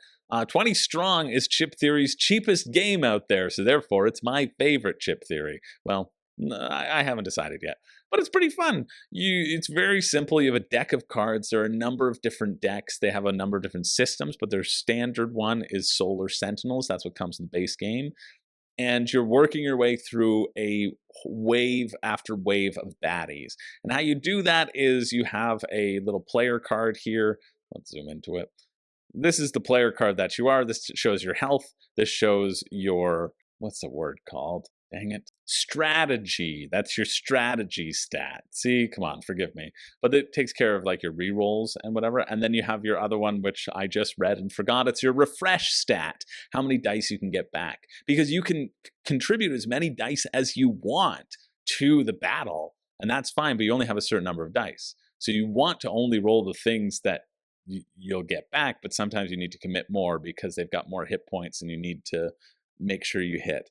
20 Strong is Chip Theory's cheapest game out there, so therefore it's my favorite Chip Theory. Well, I haven't decided yet, but it's pretty fun. It's very simple. You have a deck of cards. There are a number of different decks. They have a number of different systems, but their standard one is Solar Sentinels. That's what comes in the base game. And you're working your way through a wave after wave of baddies. And how you do that is you have a little player card here. Let's zoom into it. This is the player card that you are. This shows your health. This shows your, what's the word called? Dang it. Strategy. That's your strategy stat. See, come on, forgive me. But it takes care of like your rerolls and whatever. And then you have your other one, which I just read and forgot. It's your refresh stat. How many dice you can get back. Because you can contribute as many dice as you want to the battle. And that's fine, but you only have a certain number of dice. So you want to only roll the things that you'll get back, but sometimes you need to commit more because they've got more hit points and you need to make sure you hit.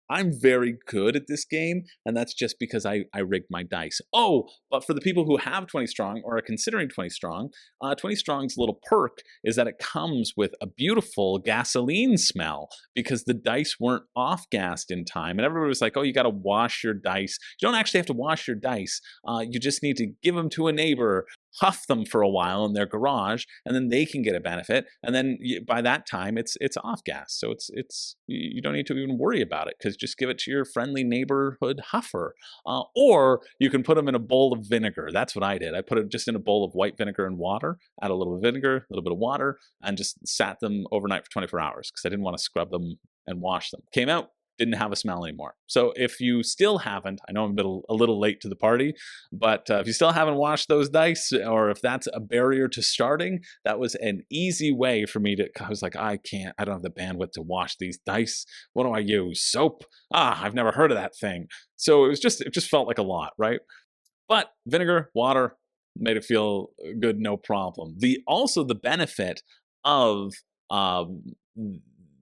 I'm very good at this game, and that's just because I rigged my dice. Oh, but for the people who have 20 Strong or are considering 20 Strong, 20 Strong's little perk is that it comes with a beautiful gasoline smell because the dice weren't off-gassed in time. And everybody was like, oh, you got to wash your dice. You don't actually have to wash your dice. You just need to give them to a neighbor, huff them for a while in their garage, and then they can get a benefit. And then by that time, it's off gas, so you don't need to even worry about it because just give it to your friendly neighborhood huffer. Or you can put them in a bowl of vinegar. That's what I did. I put it just in a bowl of white vinegar and water, add a little vinegar, a little bit of water, and just sat them overnight for 24 hours because I didn't want to scrub them and wash them. Came out, didn't have a smell anymore. So if you still haven't, I know I'm a little late to the party, but if you still haven't washed those dice, or if that's a barrier to starting, that was an easy way for me to, I was like, I don't have the bandwidth to wash these dice. What do I use? Soap? I've never heard of that thing. So it just felt like a lot, right? But vinegar, water, made it feel good, no problem. Also the benefit of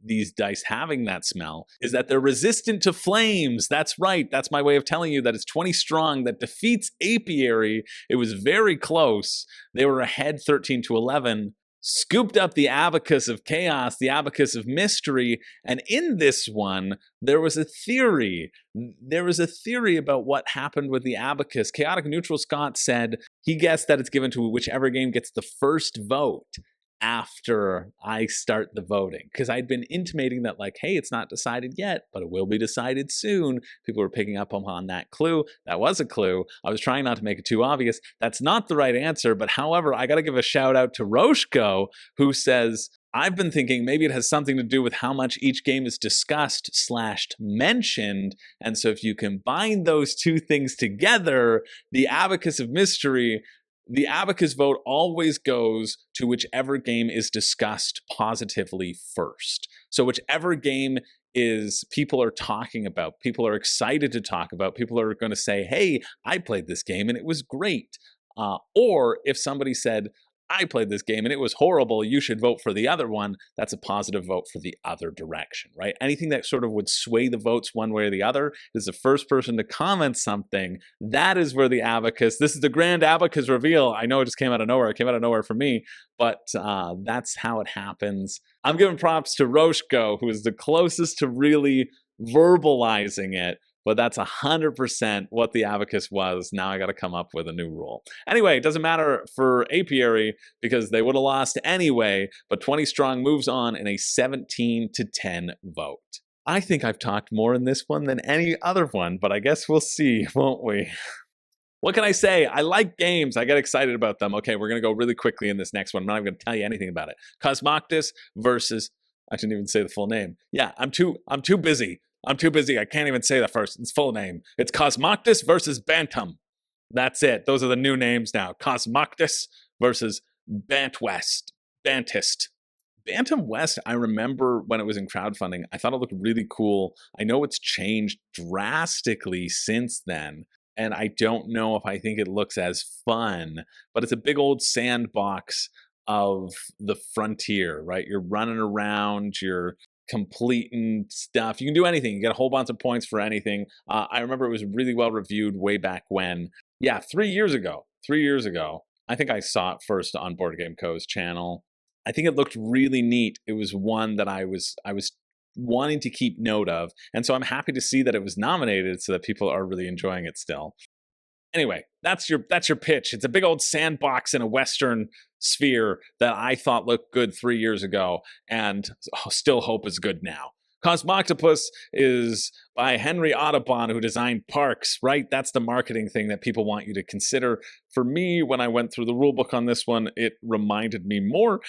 these dice having that smell is that they're resistant to flames. That's right. That's my way of telling you that it's 20 Strong that defeats Apiary. It was very close. They were ahead 13-11, scooped up the Abacus of Chaos, the Abacus of Mystery, and in this one, there was a theory. There was a theory about what happened with the Abacus. Chaotic Neutral Scott said he guessed that it's given to whichever game gets the first vote after I start the voting, because I'd been intimating that like, hey, it's not decided yet, but it will be decided soon. People were picking up on that clue. That was a clue. I was trying not to make it too obvious. That's not the right answer, but however, I got to give a shout out to Roshko, who says, I've been thinking maybe it has something to do with how much each game is discussed / mentioned, and so if you combine those two things together, the Abacus of Mystery, the Abacus vote always goes to whichever game is discussed positively first. So whichever game is people are talking about, people are excited to talk about, people are going to say, hey, I played this game and it was great. Or if somebody said, I played this game and it was horrible. You should vote for the other one. That's a positive vote for the other direction, right? Anything that sort of would sway the votes one way or the other is the first person to comment something. That is where the Abacus, this is the grand Abacus reveal. I know it just came out of nowhere. It came out of nowhere for me, but that's how it happens. I'm giving props to Roshko, who is the closest to really verbalizing it. But that's 100% what the Abacus was. Now I got to come up with a new rule. Anyway, it doesn't matter for Apiary because they would have lost anyway, but 20 Strong moves on in a 17-10 vote. I think I've talked more in this one than any other one, but I guess we'll see, won't we? What can I say? I like games. I get excited about them. Okay, we're going to go really quickly in this next one. I'm not even going to tell you anything about it. Cosmoctopus versus, I didn't even say the full name. Yeah, I'm too busy. I'm too busy. I can't even say the first. Its full name. It's Cosmoctopus versus Bantam. That's it. Those are the new names now. Cosmoctopus versus Bantwest. Bantist. Bantam West, I remember when it was in crowdfunding, I thought it looked really cool. I know it's changed drastically since then, and I don't know if I think it looks as fun, but it's a big old sandbox of the frontier, right? You're running around, you're completing stuff. You can do anything. You get a whole bunch of points for anything. I remember it was really well reviewed way back when. Yeah, 3 years ago. 3 years ago. I think I saw it first on Board Game Co.'s channel. I think it looked really neat. It was one that I was wanting to keep note of, and so I'm happy to see that it was nominated so that people are really enjoying it still. Anyway, that's your pitch. It's a big old sandbox in a Western sphere that I thought looked good 3 years ago, and still hope is good now. Cosmoctopus is by Henry Audubon, who designed Parks, right? That's the marketing thing that people want you to consider. For me, when I went through the rulebook on this one, it reminded me more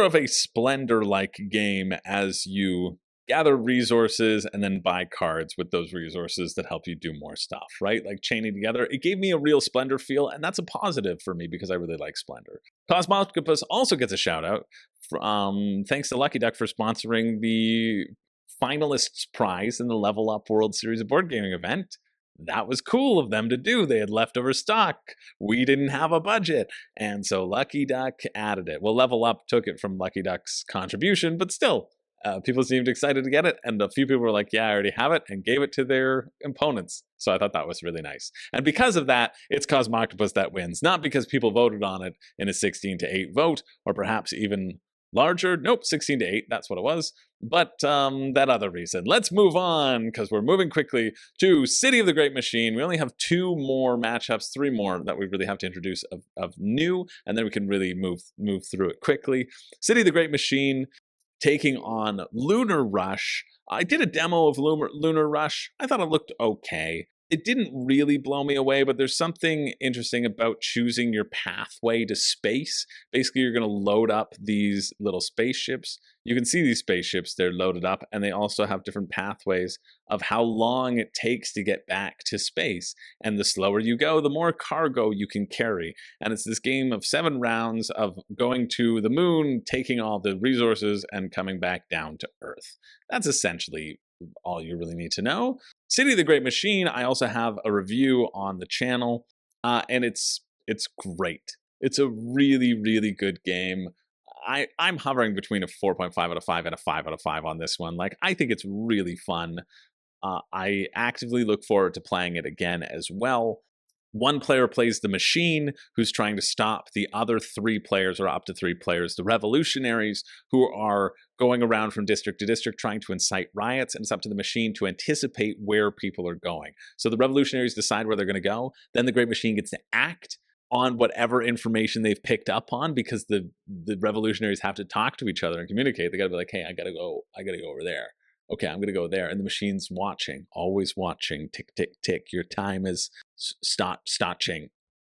of a Splendor-like game as you gather resources and then buy cards with those resources that help you do more stuff, right? Like chaining together. It gave me a real Splendor feel, and that's a positive for me because I really like Splendor. Cosmoctopus also gets a shout out. Thanks to Lucky Duck for sponsoring the finalists prize in the Level Up World Series of Board Gaming event. That was cool of them to do. They had leftover stock. We didn't have a budget. And so Lucky Duck added it. Well, Level Up took it from Lucky Duck's contribution, but still, people seemed excited to get it. And a few people were like, yeah, I already have it, and gave it to their opponents. So I thought that was really nice. And because of that, it's Cosmoctopus that wins. Not because people voted on it in a 16-8 vote, or perhaps even larger. Nope, 16-8, that's what it was. But that other reason. Let's move on, because we're moving quickly to City of the Great Machine. We only have 2 more matchups, 3 more that we really have to introduce of new, and then we can really move through it quickly. City of the Great Machine taking on Lunar Rush. I did a demo of Lunar Rush. I thought it looked okay. It didn't really blow me away, but there's something interesting about choosing your pathway to space. Basically, you're going to load up these little spaceships. You can see these spaceships, they're loaded up, and they also have different pathways of how long it takes to get back to space. And the slower you go, the more cargo you can carry. And it's this game of 7 rounds of going to the moon, taking all the resources, and coming back down to Earth. That's essentially all you really need to know. City of the Great Machine, I also have a review on the channel, and it's great. It's a really, really good game. I'm hovering between a 4.5 out of 5 and a 5 out of 5 on this one. Like, I think it's really fun. I actively look forward to playing it again as well. One player plays the machine, who's trying to stop the other 3 players, or up to 3 players, the revolutionaries, who are going around from district to district trying to incite riots, and it's up to the machine to anticipate where people are going. So the revolutionaries decide where they're going to go, then the Great Machine gets to act on whatever information they've picked up on, because the revolutionaries have to talk to each other and communicate. They got to be like, hey, I got to go over there. Okay, I'm going to go there. And the machine's watching, always watching. Tick, tick, tick. Your time is stotching.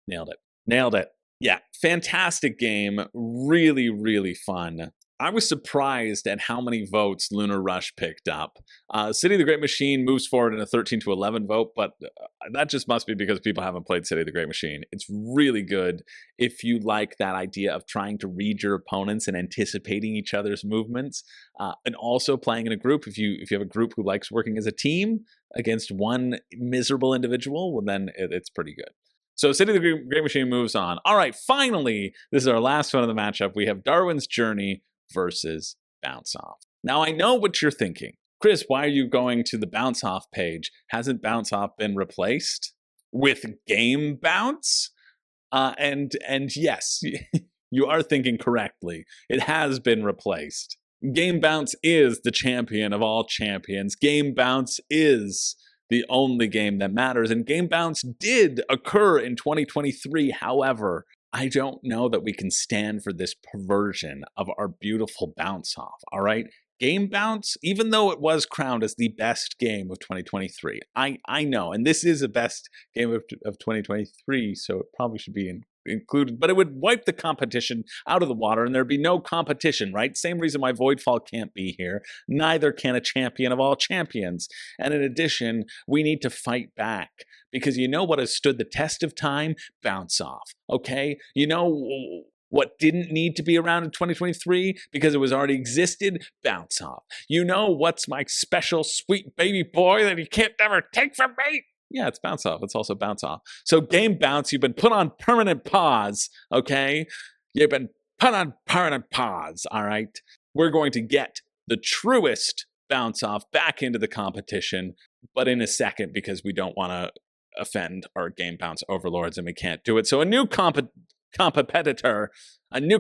Nailed it. Yeah, fantastic game. Really, really fun. I was surprised at how many votes Lunar Rush picked up. City of the Great Machine moves forward in a 13-11 vote, but that just must be because people haven't played City of the Great Machine. It's really good if you like that idea of trying to read your opponents and anticipating each other's movements, and also playing in a group. If you have a group who likes working as a team against one miserable individual, well, then it's pretty good. So City of the Great Machine moves on. All right, finally, this is our last one of the matchup. We have Darwin's Journey versus Bounce Off. Now, I know what you're thinking. Chris, why are you going to the Bounce Off page? Hasn't Bounce Off been replaced with Game Bounce? And yes, you are thinking correctly. It has been replaced. Game Bounce is the champion of all champions. Game Bounce is the only game that matters. And Game Bounce did occur in 2023. However, I don't know that we can stand for this perversion of our beautiful Bounce Off, all right? Game Bounce, even though it was crowned as the best game of 2023, I know, and this is the best game of 2023, so it probably should be included, but it would wipe the competition out of the water and there'd be no competition, right? Same reason why Voidfall can't be here. Neither can a champion of all champions. And in addition, we need to fight back because you know what has stood the test of time? Bounce Off, okay? You know what didn't need to be around in 2023 because it was already existed? Bounce Off. You know what's my special sweet baby boy that you can't never take from me? Yeah, it's Bounce Off. It's also Bounce Off. So Game Bounce, you've been put on permanent pause, okay? You've been put on permanent pause, all right? We're going to get the truest Bounce Off back into the competition, but in a second because we don't want to offend our Game Bounce overlords and we can't do it. So a new competitor, a new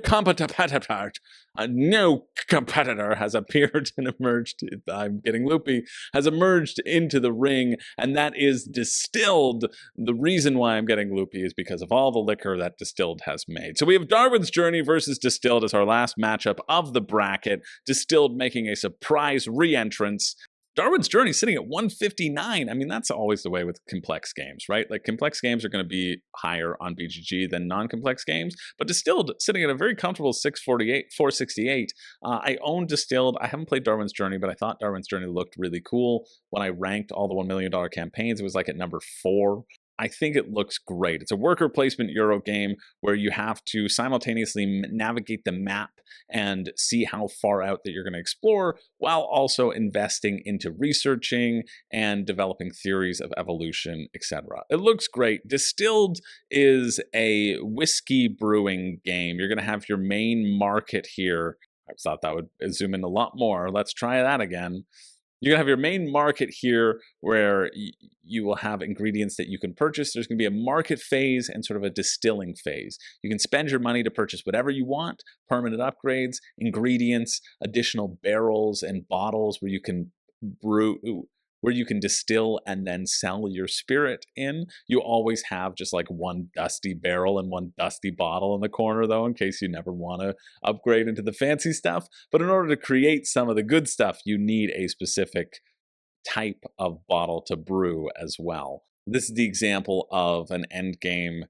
competitor has appeared and emerged. I'm getting loopy. Has emerged into the ring, and that is Distilled. The reason why I'm getting loopy is because of all the liquor that Distilled has made. So we have Darwin's Journey versus Distilled as our last matchup of the bracket. Distilled making a surprise re-entrance. Darwin's Journey sitting at 159. I mean, that's always the way with complex games, right? Like, complex games are going to be higher on BGG than non-complex games, but Distilled sitting at a very comfortable 468. I own Distilled. I haven't played Darwin's Journey, but I thought Darwin's Journey looked really cool. When I ranked all the $1 million campaigns, it was like at number 4. I think it looks great. It's a worker placement Euro game where you have to simultaneously navigate the map and see how far out that you're going to explore while also investing into researching and developing theories of evolution, etc. It looks great. Distilled is a whiskey brewing game. You're going to have your main market here. I thought that would zoom in a lot more. Let's try that again. You're going to have your main market here where you will have ingredients that you can purchase. There's going to be a market phase and sort of a distilling phase. You can spend your money to purchase whatever you want, permanent upgrades, ingredients, additional barrels and bottles where you can brew, where you can distill and then sell your spirit in. You always have just like one dusty barrel and one dusty bottle in the corner though, in case you never want to upgrade into the fancy stuff. But in order to create some of the good stuff, you need a specific type of bottle to brew as well. This is the example of an end game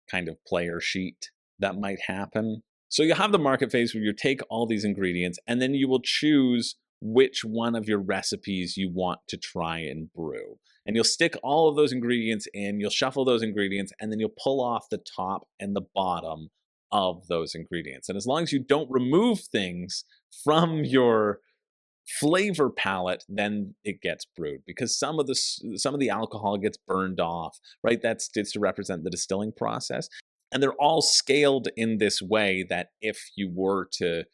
kind of player sheet that might happen. So you have the market phase where you take all these ingredients and then you will choose which one of your recipes you want to try and brew. And you'll stick all of those ingredients in, you'll shuffle those ingredients, and then you'll pull off the top and the bottom of those ingredients. And as long as you don't remove things from your flavor palette, then it gets brewed because some of the alcohol gets burned off, right? That's to represent the distilling process. And they're all scaled in this way that if you were to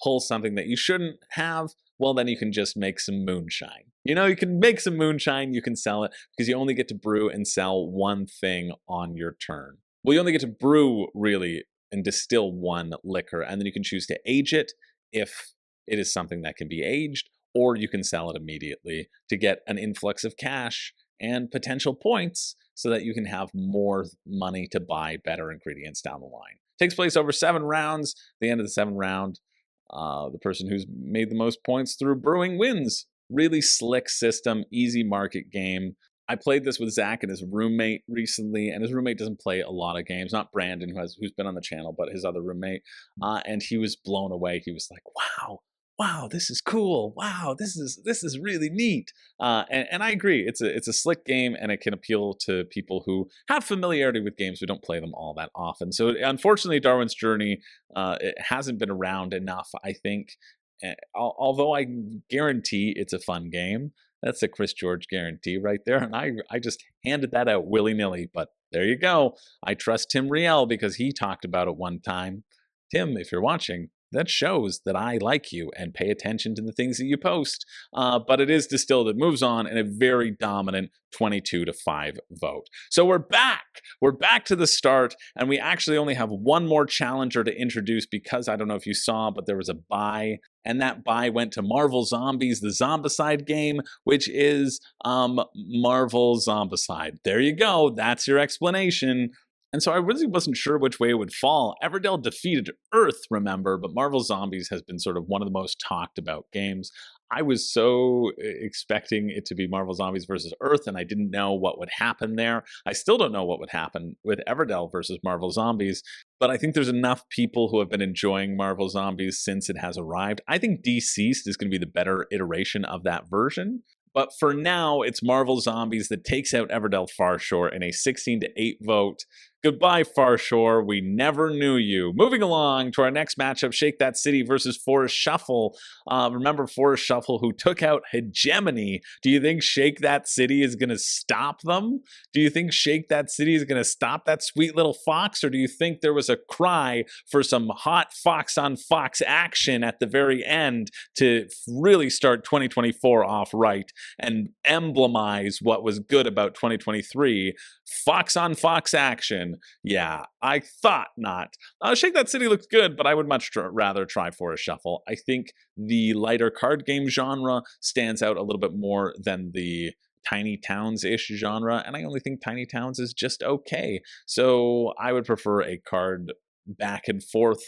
pull something that you shouldn't have, well, then you can just make some moonshine. You know, you can make some moonshine, you can sell it, because you only get to brew and sell one thing on your turn. Well, you only get to brew, really, and distill one liquor, and then you can choose to age it if it is something that can be aged, or you can sell it immediately to get an influx of cash and potential points so that you can have more money to buy better ingredients down the line. It takes place over 7 rounds. At the end of the 7th round, the person who's made the most points through brewing wins. Really slick system, easy market game. I played this with Zach and his roommate recently, and his roommate doesn't play a lot of games. Not Brandon, who's been on the channel, but his other roommate. And he was blown away. He was like, wow, this is cool. Wow, this is really neat. And I agree. It's a slick game, and it can appeal to people who have familiarity with games who don't play them all that often. So unfortunately, Darwin's Journey it hasn't been around enough, I think. Although I guarantee it's a fun game. That's a Chris George guarantee right there. And I just handed that out willy-nilly, but There you go. I trust Tim Riel because he talked about it one time. Tim, if you're watching, that shows that I like you and pay attention to the things that you post. But it is Distilled. It moves on in a very dominant 22-5 vote. So we're back. We're back to the start, and we actually only have one more challenger to introduce because I don't know if you saw, but there was a bye, and that bye went to Marvel Zombies, the Zombicide game, which is Marvel Zombicide. There you go. That's your explanation. And so I really wasn't sure which way it would fall. Everdell defeated Earth, remember, but Marvel Zombies has been sort of one of the most talked about games. I was so expecting it to be Marvel Zombies versus Earth, and I didn't know what would happen there. I still don't know what would happen with Everdell versus Marvel Zombies, but I think there's enough people who have been enjoying Marvel Zombies since it has arrived. I think Deceased is going to be the better iteration of that version. But for now, it's Marvel Zombies that takes out Everdell Farshore in a 16-8 vote. Goodbye, Farshore. We never knew you. Moving along to our next matchup, Shake That City versus Forest Shuffle. Remember Forest Shuffle, who took out Hegemony. Do you think Shake That City is going to stop them? Do you think Shake That City is going to stop that sweet little fox? Or do you think there was a cry for some hot fox-on-fox action at the very end to really start 2024 off right and emblemize what was good about 2023? Fox-on-fox action. Yeah, I thought not. Shake That City looks good, but I would much rather try Forest Shuffle. I think the lighter card game genre stands out a little bit more than the Tiny Towns-ish genre, and I only think Tiny Towns is just okay. So I would prefer a card back and forth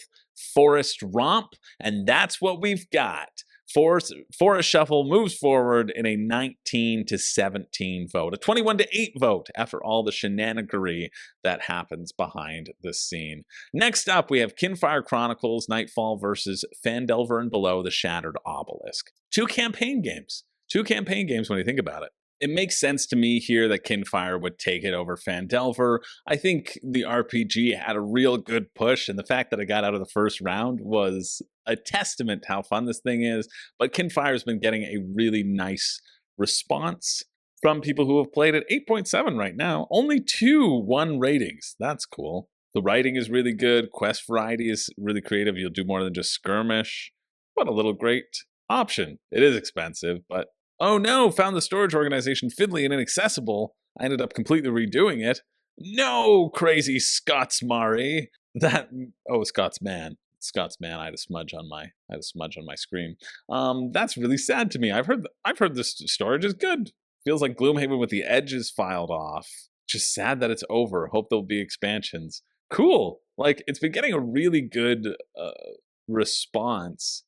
forest romp, and that's what we've got. Forest Shuffle moves forward in a 19-17 vote, a 21-8 vote after all the shenanigery that happens behind the scene. Next up, we have Kinfire Chronicles, Nightfall versus Phandelver and Below, the Shattered Obelisk. Two campaign games when you think about it. It makes sense to me here that Kinfire would take it over Phandelver. I think the RPG had a real good push, and the fact that I got out of the first round was a testament to how fun this thing is. But Kinfire's been getting a really nice response from people who have played it. 8.7 right now. Only 2-1 ratings. That's cool. The writing is really good. Quest variety is really creative. You'll do more than just skirmish. What a little great option. It is expensive, but oh no, found the storage organization fiddly and inaccessible. I ended up completely redoing it. No, crazy Scotsmary. Scotsman. I had a smudge on my screen. That's really sad to me. I've heard this storage is good. Feels like Gloomhaven with the edges filed off. Just sad that it's over. Hope there'll be expansions. Cool. Like, it's been getting a really good response,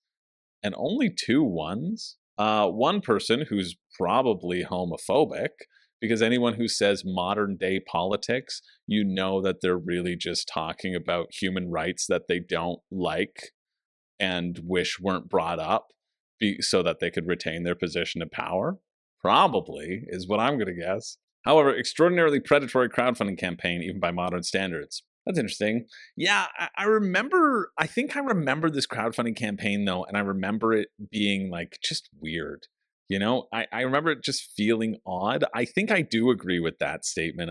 and only 2 1s. One person who's probably homophobic, because anyone who says modern day politics, you know that they're really just talking about human rights that they don't like and wish weren't brought up so that they could retain their position of power. Probably is what I'm going to guess. However, extraordinarily predatory crowdfunding campaign, even by modern standards. That's interesting. Yeah, I think I remember this crowdfunding campaign though, and I remember it being like just weird. You know, I remember it just feeling odd. I think I do agree with that statement.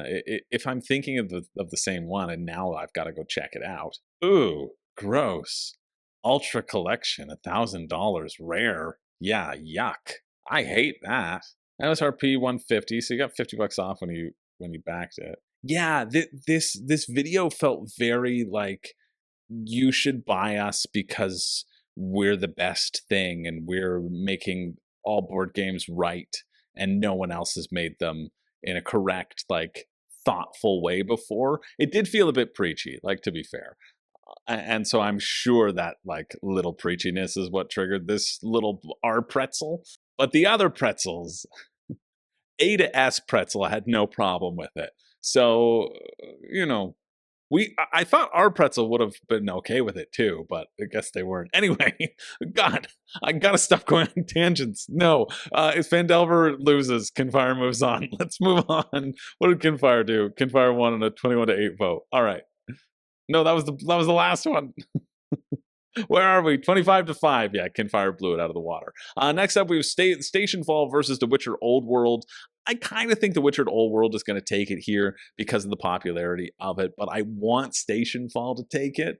If I'm thinking of the same one, and now I've got to go check it out. Ooh, gross. Ultra collection, $1,000, rare. Yeah, yuck. I hate that. MSRP 150, so you got $50 off when you backed it. Yeah, this video felt very like you should buy us because we're the best thing and we're making all board games right and no one else has made them in a correct, like, thoughtful way before. It did feel a bit preachy, like, to be fair. And so I'm sure that, like, little preachiness is what triggered this little R pretzel. But the other pretzels, A to S pretzel, I had no problem with it. So, you know, I thought our pretzel would have been okay with it too, but I guess they weren't. Anyway, God, I gotta stop going on tangents. No, if Phandelver loses, Kinfire moves on. Let's move on. What did Kinfire do? Kinfire won on a 21-8 vote. All right. No, that was the last one. Where are we? 25-5. Yeah, Kinfire blew it out of the water. Next up, we have Stationfall versus The Witcher Old World. I kind of think The Witcher Old World is going to take it here because of the popularity of it, but I want Stationfall to take it.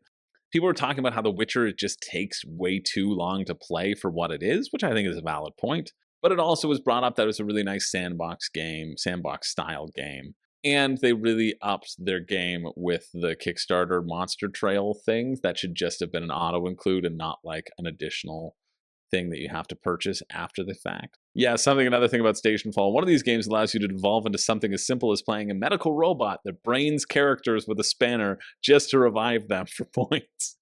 People are talking about how The Witcher, it just takes way too long to play for what it is, which I think is a valid point. But it also was brought up that it was a really nice sandbox game, sandbox-style game. And they really upped their game with the Kickstarter Monster Trail things. That should just have been an auto-include and not like an additional thing that you have to purchase after the fact. Yeah, another thing about Stationfall, one of these games allows you to evolve into something as simple as playing a medical robot that brains characters with a spanner just to revive them for points.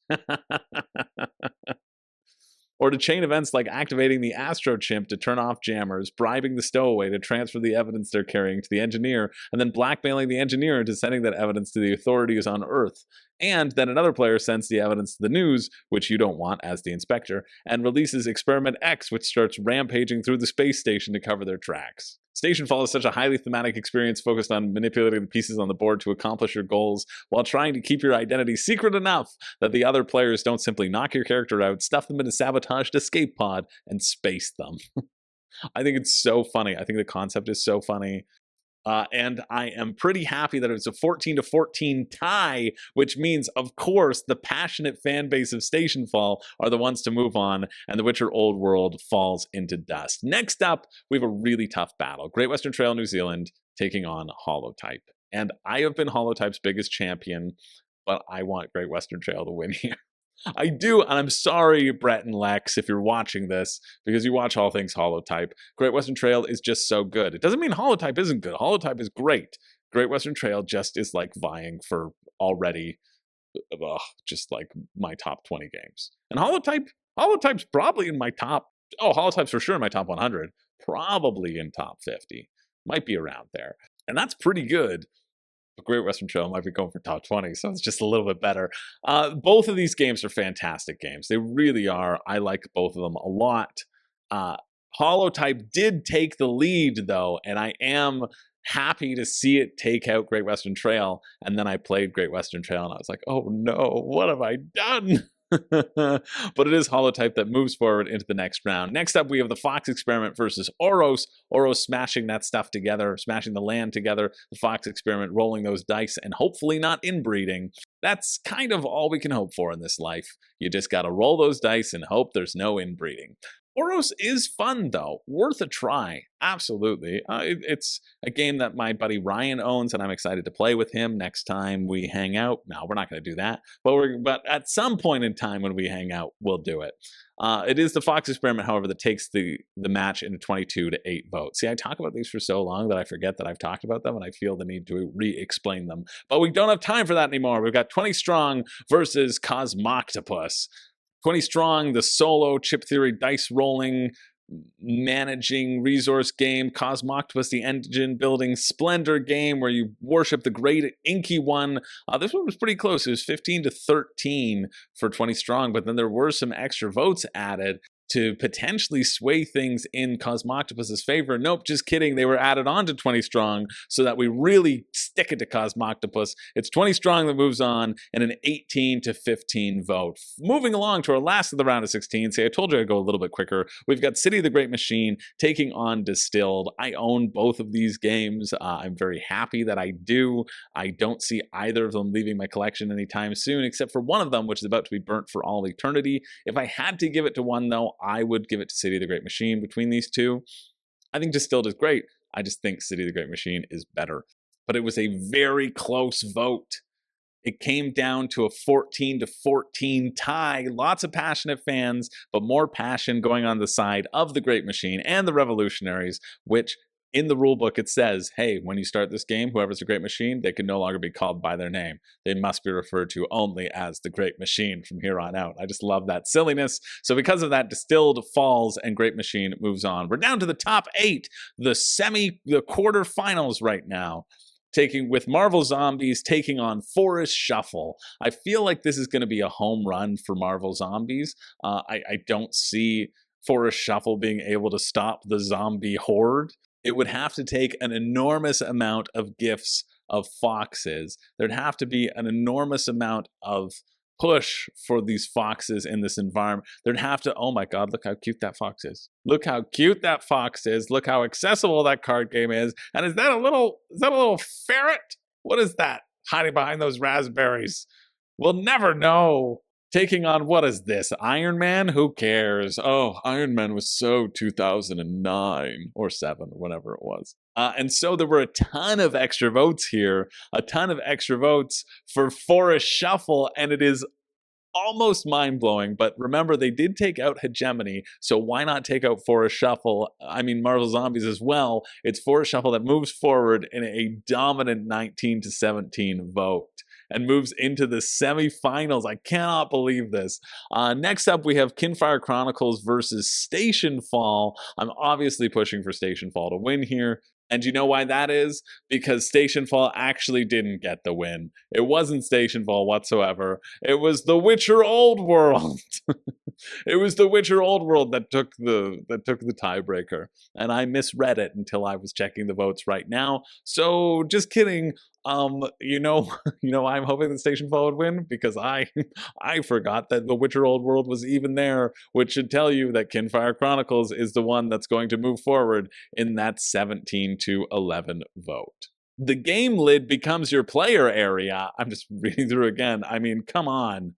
Or to chain events like activating the Astro Chimp to turn off jammers, bribing the stowaway to transfer the evidence they're carrying to the engineer, and then blackmailing the engineer into sending that evidence to the authorities on Earth. And then another player sends the evidence to the news, which you don't want as the inspector, and releases Experiment X, which starts rampaging through the space station to cover their tracks. Stationfall is such a highly thematic experience focused on manipulating the pieces on the board to accomplish your goals while trying to keep your identity secret enough that the other players don't simply knock your character out, stuff them in a sabotaged escape pod, and space them. I think it's so funny. I think the concept is so funny. And I am pretty happy that it's a 14-14 tie, which means, of course, the passionate fan base of Stationfall are the ones to move on, and The Witcher Old World falls into dust. Next up, we have a really tough battle. Great Western Trail New Zealand taking on Holotype. And I have been Holotype's biggest champion, but I want Great Western Trail to win here. I do, and I'm sorry, Brett and Lex, if you're watching this, because you watch all things Holotype. Great Western Trail is just so good. It doesn't mean Holotype isn't good. Holotype is great. Great Western Trail just is like vying for already, just like my top 20 games. And Holotype's probably in my top, Holotype's for sure in my top 100, probably in top 50, might be around there. And that's pretty good. But Great Western Trail might be going for top 20, so it's just a little bit better. Both of these games are fantastic games. They really are. I like both of them a lot. Holotype did take the lead, though, and I am happy to see it take out Great Western Trail. And then I played Great Western Trail, and I was like, oh no, what have I done? But it is Holotype that moves forward into the next round. Next up, we have the Fox Experiment versus Oros. Oros smashing that stuff together, smashing the land together. The Fox Experiment rolling those dice and hopefully not inbreeding. That's kind of all we can hope for in this life. You just gotta roll those dice and hope there's no inbreeding. Oros is fun, though. Worth a try. Absolutely. It's a game that my buddy Ryan owns, and I'm excited to play with him next time we hang out. No, we're not going to do that. But at some point in time when we hang out, we'll do it. It is the Fox Experiment, however, that takes the match into 22-8 votes. See, I talk about these for so long that I forget that I've talked about them, and I feel the need to re-explain them. But we don't have time for that anymore. We've got 20 Strong versus Cosmoctopus. 20 Strong, the solo chip theory dice rolling, managing resource game. Cosmoctopus, the engine building splendor game where you worship the great inky one. This one was pretty close. It was 15-13 for 20 Strong, but then there were some extra votes added to potentially sway things in Cosmoctopus's favor. Nope, just kidding. They were added on to 20 Strong so that we really stick it to Cosmoctopus. It's 20 Strong that moves on in an 18-15 vote. Moving along to our last of the round of 16. See, I told you I'd go a little bit quicker. We've got City of the Great Machine taking on Distilled. I own both of these games. I'm very happy that I do. I don't see either of them leaving my collection anytime soon, except for one of them, which is about to be burnt for all eternity. If I had to give it to one, though, I would give it to City of the Great Machine. Between these two, I think Distilled is great. I just think City of the Great Machine is better. But it was a very close vote. It came down to a 14-14 tie. Lots of passionate fans, but more passion going on the side of the Great Machine and the Revolutionaries, which in the rulebook it says, hey, when you start this game, whoever's the Great Machine, they can no longer be called by their name. They must be referred to only as the Great Machine from here on out. I just love that silliness. So because of that, Distilled falls and Great Machine moves on. We're down to the top 8, the quarterfinals right now. With Marvel Zombies taking on Forest Shuffle. I feel like this is going to be a home run for Marvel Zombies. I don't see Forest Shuffle being able to stop the zombie horde. It would have to take an enormous amount of gifts of foxes. There'd have to be an enormous amount of push for these foxes in this environment. There'd have to, oh my god, look how cute that fox is. Look how cute that fox is. Look how accessible that card game is. And is that a little ferret? What is that hiding behind those raspberries? We'll never know. Taking on, what is this, Iron Man? Who cares? Oh, Iron Man was so 2009 or 7, whatever it was. And so there were a ton of extra votes here, a ton of extra votes for Forest Shuffle, and it is almost mind-blowing, but remember, they did take out Hegemony, so why not take out Forest Shuffle? I mean, Marvel Zombies as well. It's Forest Shuffle that moves forward in a dominant 19-17 vote and moves into the semifinals. I cannot believe this. Next up, we have Kinfire Chronicles versus Stationfall. I'm obviously pushing for Stationfall to win here. And you know why that is? Because Stationfall actually didn't get the win. It wasn't Stationfall whatsoever. It was The Witcher Old World. It was The Witcher Old World that took the tiebreaker. And I misread it until I was checking the votes right now. So just kidding. You know, I'm hoping that Stationfall would win because I forgot that The Witcher Old World was even there, which should tell you that Kinfire Chronicles is the one that's going to move forward in that 17-11 vote. The game lid becomes your player area. I'm just reading through again. I mean, come on.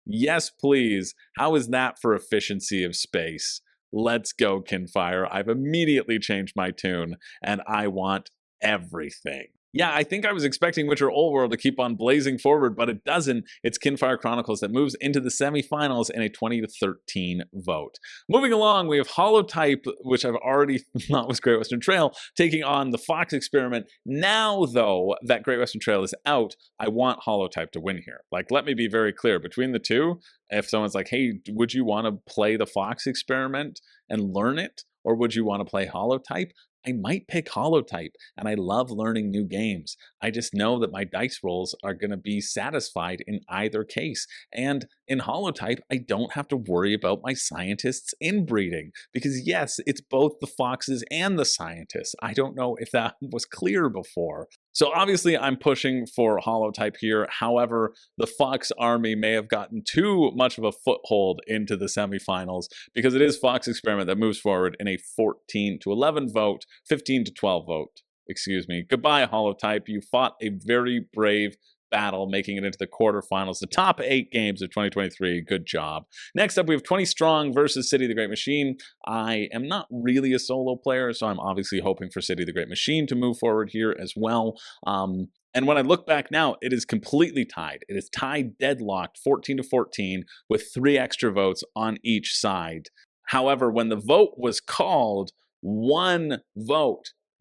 Yes, please. How is that for efficiency of space? Let's go, Kinfire. I've immediately changed my tune, and I want everything. Yeah, I think I was expecting Witcher Old World to keep on blazing forward, but it doesn't. It's Kinfire Chronicles that moves into the semifinals in a 20-13 vote. Moving along, we have Holotype, which I've already thought was Great Western Trail, taking on the Fox Experiment. Now, though, that Great Western Trail is out, I want Holotype to win here. Like, let me be very clear. Between the two, if someone's like, hey, would you want to play the Fox Experiment and learn it? Or would you want to play Holotype? I might pick Holotype, and I love learning new games. I just know that my dice rolls are going to be satisfied in either case. And in Holotype, I don't have to worry about my scientists inbreeding, because yes, it's both the foxes and the scientists. I don't know if that was clear before. So obviously I'm pushing for Holotype here. However, the Fox army may have gotten too much of a foothold into the semifinals because it is Fox Experiment that moves forward in a 14-11 vote, 15-12 vote. Excuse me. Goodbye, Holotype. You fought a very brave battle, making it into the quarterfinals, the top 8 games of 2023. Good job. Next up, we have 20 Strong versus City of the Great Machine. I am not really a solo player, so I'm obviously hoping for City of the Great Machine to move forward here as well. And when I look back now, it is completely tied. It is tied, deadlocked, 14-14, with 3 extra votes on each side. However, when the vote was called, one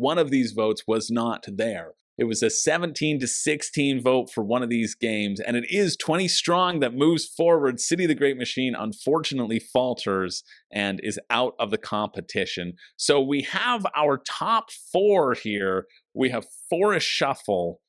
of these votes was not there. It was a 17-16 vote for one of these games, and it is 20 Strong that moves forward. City of the Great Machine unfortunately falters and is out of the competition. So we have our top 4 here. We have Forest Shuffle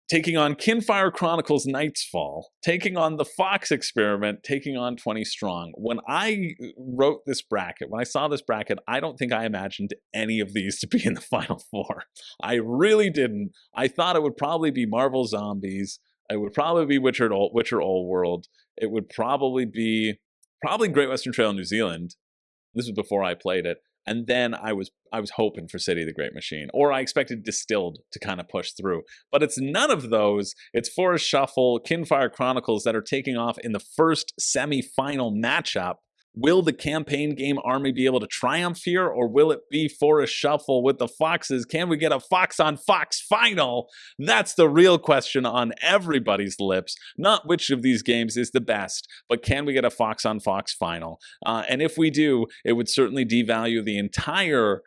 taking on Kinfire Chronicles Nightsfall, taking on the Fox Experiment, taking on 20 Strong. When I wrote this bracket, when I saw this bracket, I don't think I imagined any of these to be in the final 4. I really didn't. I thought it would probably be Marvel Zombies. It would probably be Witcher Old World. It would probably be Great Western Trail New Zealand. This was before I played it. And then I was hoping for City of the Great Machine, or I expected Distilled to kind of push through. But it's none of those. It's Forest Shuffle, Kinfire Chronicles that are taking off in the first semi-final matchup. Will the campaign game army be able to triumph here, or will it be Forest Shuffle with the Foxes? Can we get a Fox on Fox final? That's the real question on everybody's lips. Not which of these games is the best, but can we get a Fox on Fox final? And if we do, it would certainly devalue the entire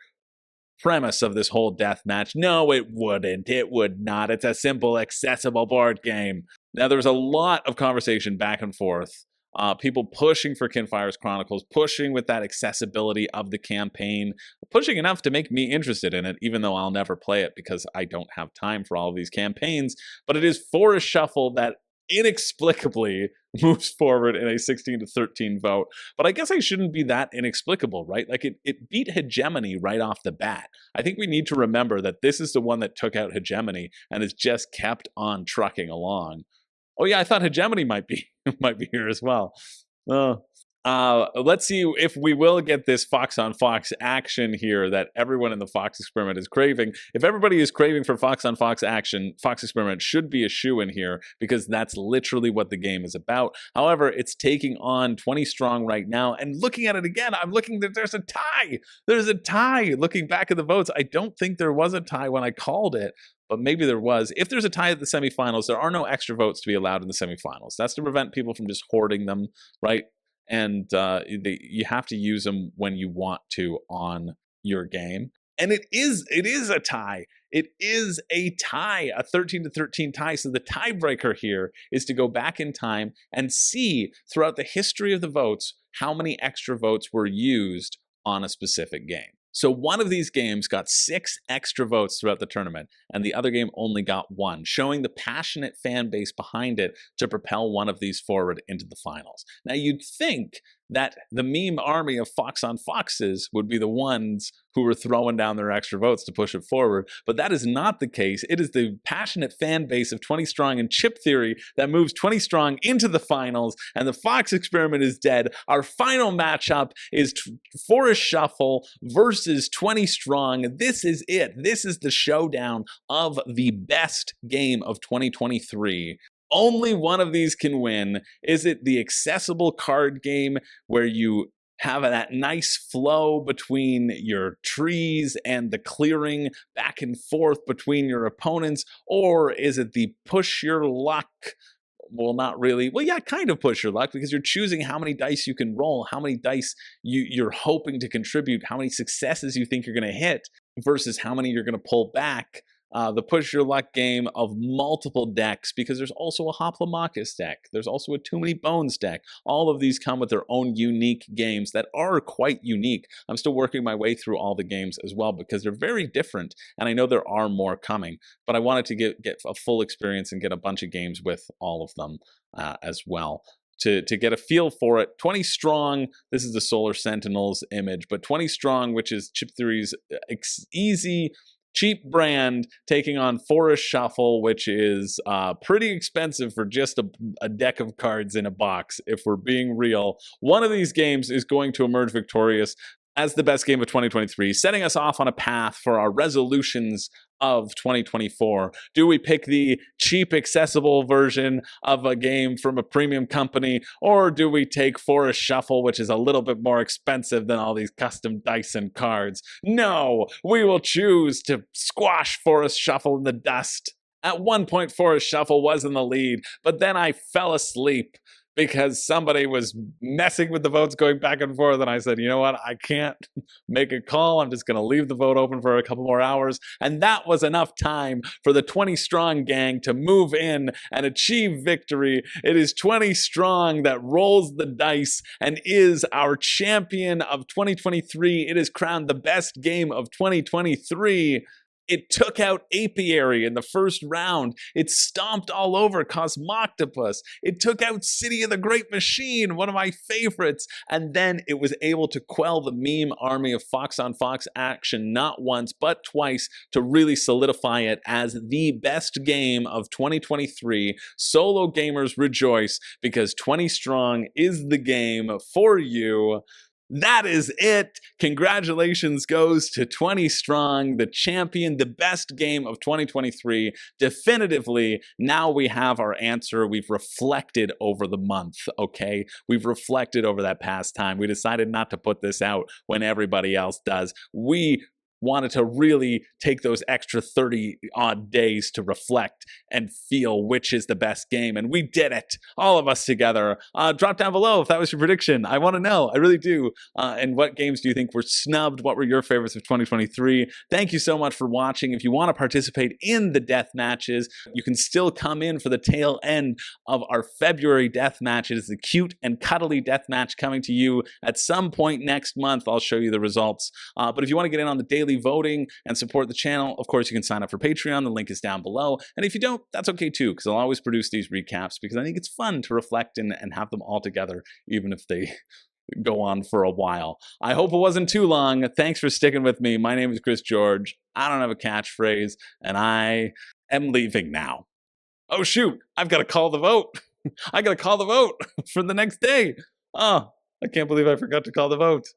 premise of this whole deathmatch. No, it wouldn't. It would not. It's a simple, accessible board game. Now, there was a lot of conversation back and forth. People pushing for Kinfire's Chronicles, pushing with that accessibility of the campaign, pushing enough to make me interested in it, even though I'll never play it because I don't have time for all of these campaigns. But it is Forest Shuffle that inexplicably moves forward in a 16-13 vote. But I guess I shouldn't be that inexplicable, right? Like it beat Hegemony right off the bat. I think we need to remember that this is the one that took out Hegemony and has just kept on trucking along. Oh yeah, I thought Hegemony might be might be here as well. Let's see if we will get this Fox on Fox action here that everyone in the Fox experiment is craving. If everybody is craving for Fox on Fox action, Fox experiment should be a shoo-in here because that's literally what the game is about. However, it's taking on 20 strong right now, and looking at it again, I'm looking that there's a tie. There's a tie. Looking back at the votes, I don't think there was a tie when I called it, but maybe there was. If there's a tie at the semifinals, there are no extra votes to be allowed in the semifinals. That's to prevent people from just hoarding them, right? And you have to use them when you want to on your game. And it is a tie. It is a tie, a 13-13 tie. So the tiebreaker here is to go back in time and see throughout the history of the votes how many extra votes were used on a specific game. So one of these games got 6 extra votes throughout the tournament, and the other game only got 1, showing the passionate fan base behind it to propel one of these forward into the finals. Now, you'd think that the meme army of Fox on Foxes would be the ones who were throwing down their extra votes to push it forward, but that is not the case. It is the passionate fan base of 20 Strong and Chip Theory that moves 20 Strong into the finals, and the Fox experiment is dead. Our final matchup is Forest Shuffle versus 20 Strong. This is it. This is the showdown of the best game of 2023. Only one of these can win. Is it the accessible card game where you have that nice flow between your trees and the clearing back and forth between your opponents? Or is it the push your luck? Well, not really. Well, yeah, kind of push your luck because you're choosing how many dice you can roll, how many dice you're hoping to contribute, how many successes you think you're going to hit versus how many you're going to pull back. The push your luck game of multiple decks, because there's also a Hoplomachus deck. There's also a Too Many Bones deck. All of these come with their own unique games that are quite unique. I'm still working my way through all the games as well because they're very different, and I know there are more coming, but I wanted to get a full experience and get a bunch of games with all of them as well. To get a feel for it. 20 Strong, this is the Solar Sentinels image, but 20 Strong, which is Chip Theory's easy, cheap brand, taking on Forest Shuffle, which is pretty expensive for just a deck of cards in a box, if we're being real. One of these games is going to emerge victorious as the best game of 2023, setting us off on a path for our resolutions of 2024. Do we pick the cheap, accessible version of a game from a premium company, or do we take Forest Shuffle, which is a little bit more expensive than all these custom dice and cards? No, we will choose to squash Forest Shuffle in the dust. At one point, Forest Shuffle was in the lead, but then I fell asleep because somebody was messing with the votes going back and forth, and I said, you know what, I can't make a call. I'm just going to leave the vote open for a couple more hours, and that was enough time for the 20 Strong gang to move in and achieve victory. It is 20 Strong that rolls the dice and is our champion of 2023. It is crowned the best game of 2023. It took out Apiary in the first round. It stomped all over Cosmoctopus. It took out City of the Great Machine, one of my favorites. And then it was able to quell the meme army of Fox on Fox action not once, but twice to really solidify it as the best game of 2023. Solo gamers rejoice because 20 Strong is the game for you. That is it. Congratulations goes to 20 Strong, the champion, the best game of 2023. Definitively, now we have our answer. We've reflected over the month, okay? We've reflected over that past time. We decided not to put this out when everybody else does. We wanted to really take those extra 30 odd days to reflect and feel which is the best game, and we did it, all of us together. Drop down below if that was your prediction. I want to know, I really do. And what games do you think were snubbed? What were your favorites of 2023? Thank you so much for watching. If you want to participate in the death matches, you can still come in for the tail end of our February death match. It is the cute and cuddly death match coming to you at some point next month. I'll show you the results. But if you want to get in on the daily voting and support the channel, of course you can sign up for Patreon. The link is down below, and if you don't, that's okay too, because I'll always produce these recaps because I think it's fun to reflect and have them all together, even if they go on for a while. I hope it wasn't too long. Thanks for sticking with me. My name is Chris George. I don't have a catchphrase, and I am leaving now. Oh shoot, I've got to call the vote. I got to call the vote for the next day. Oh, I can't believe I forgot to call the vote.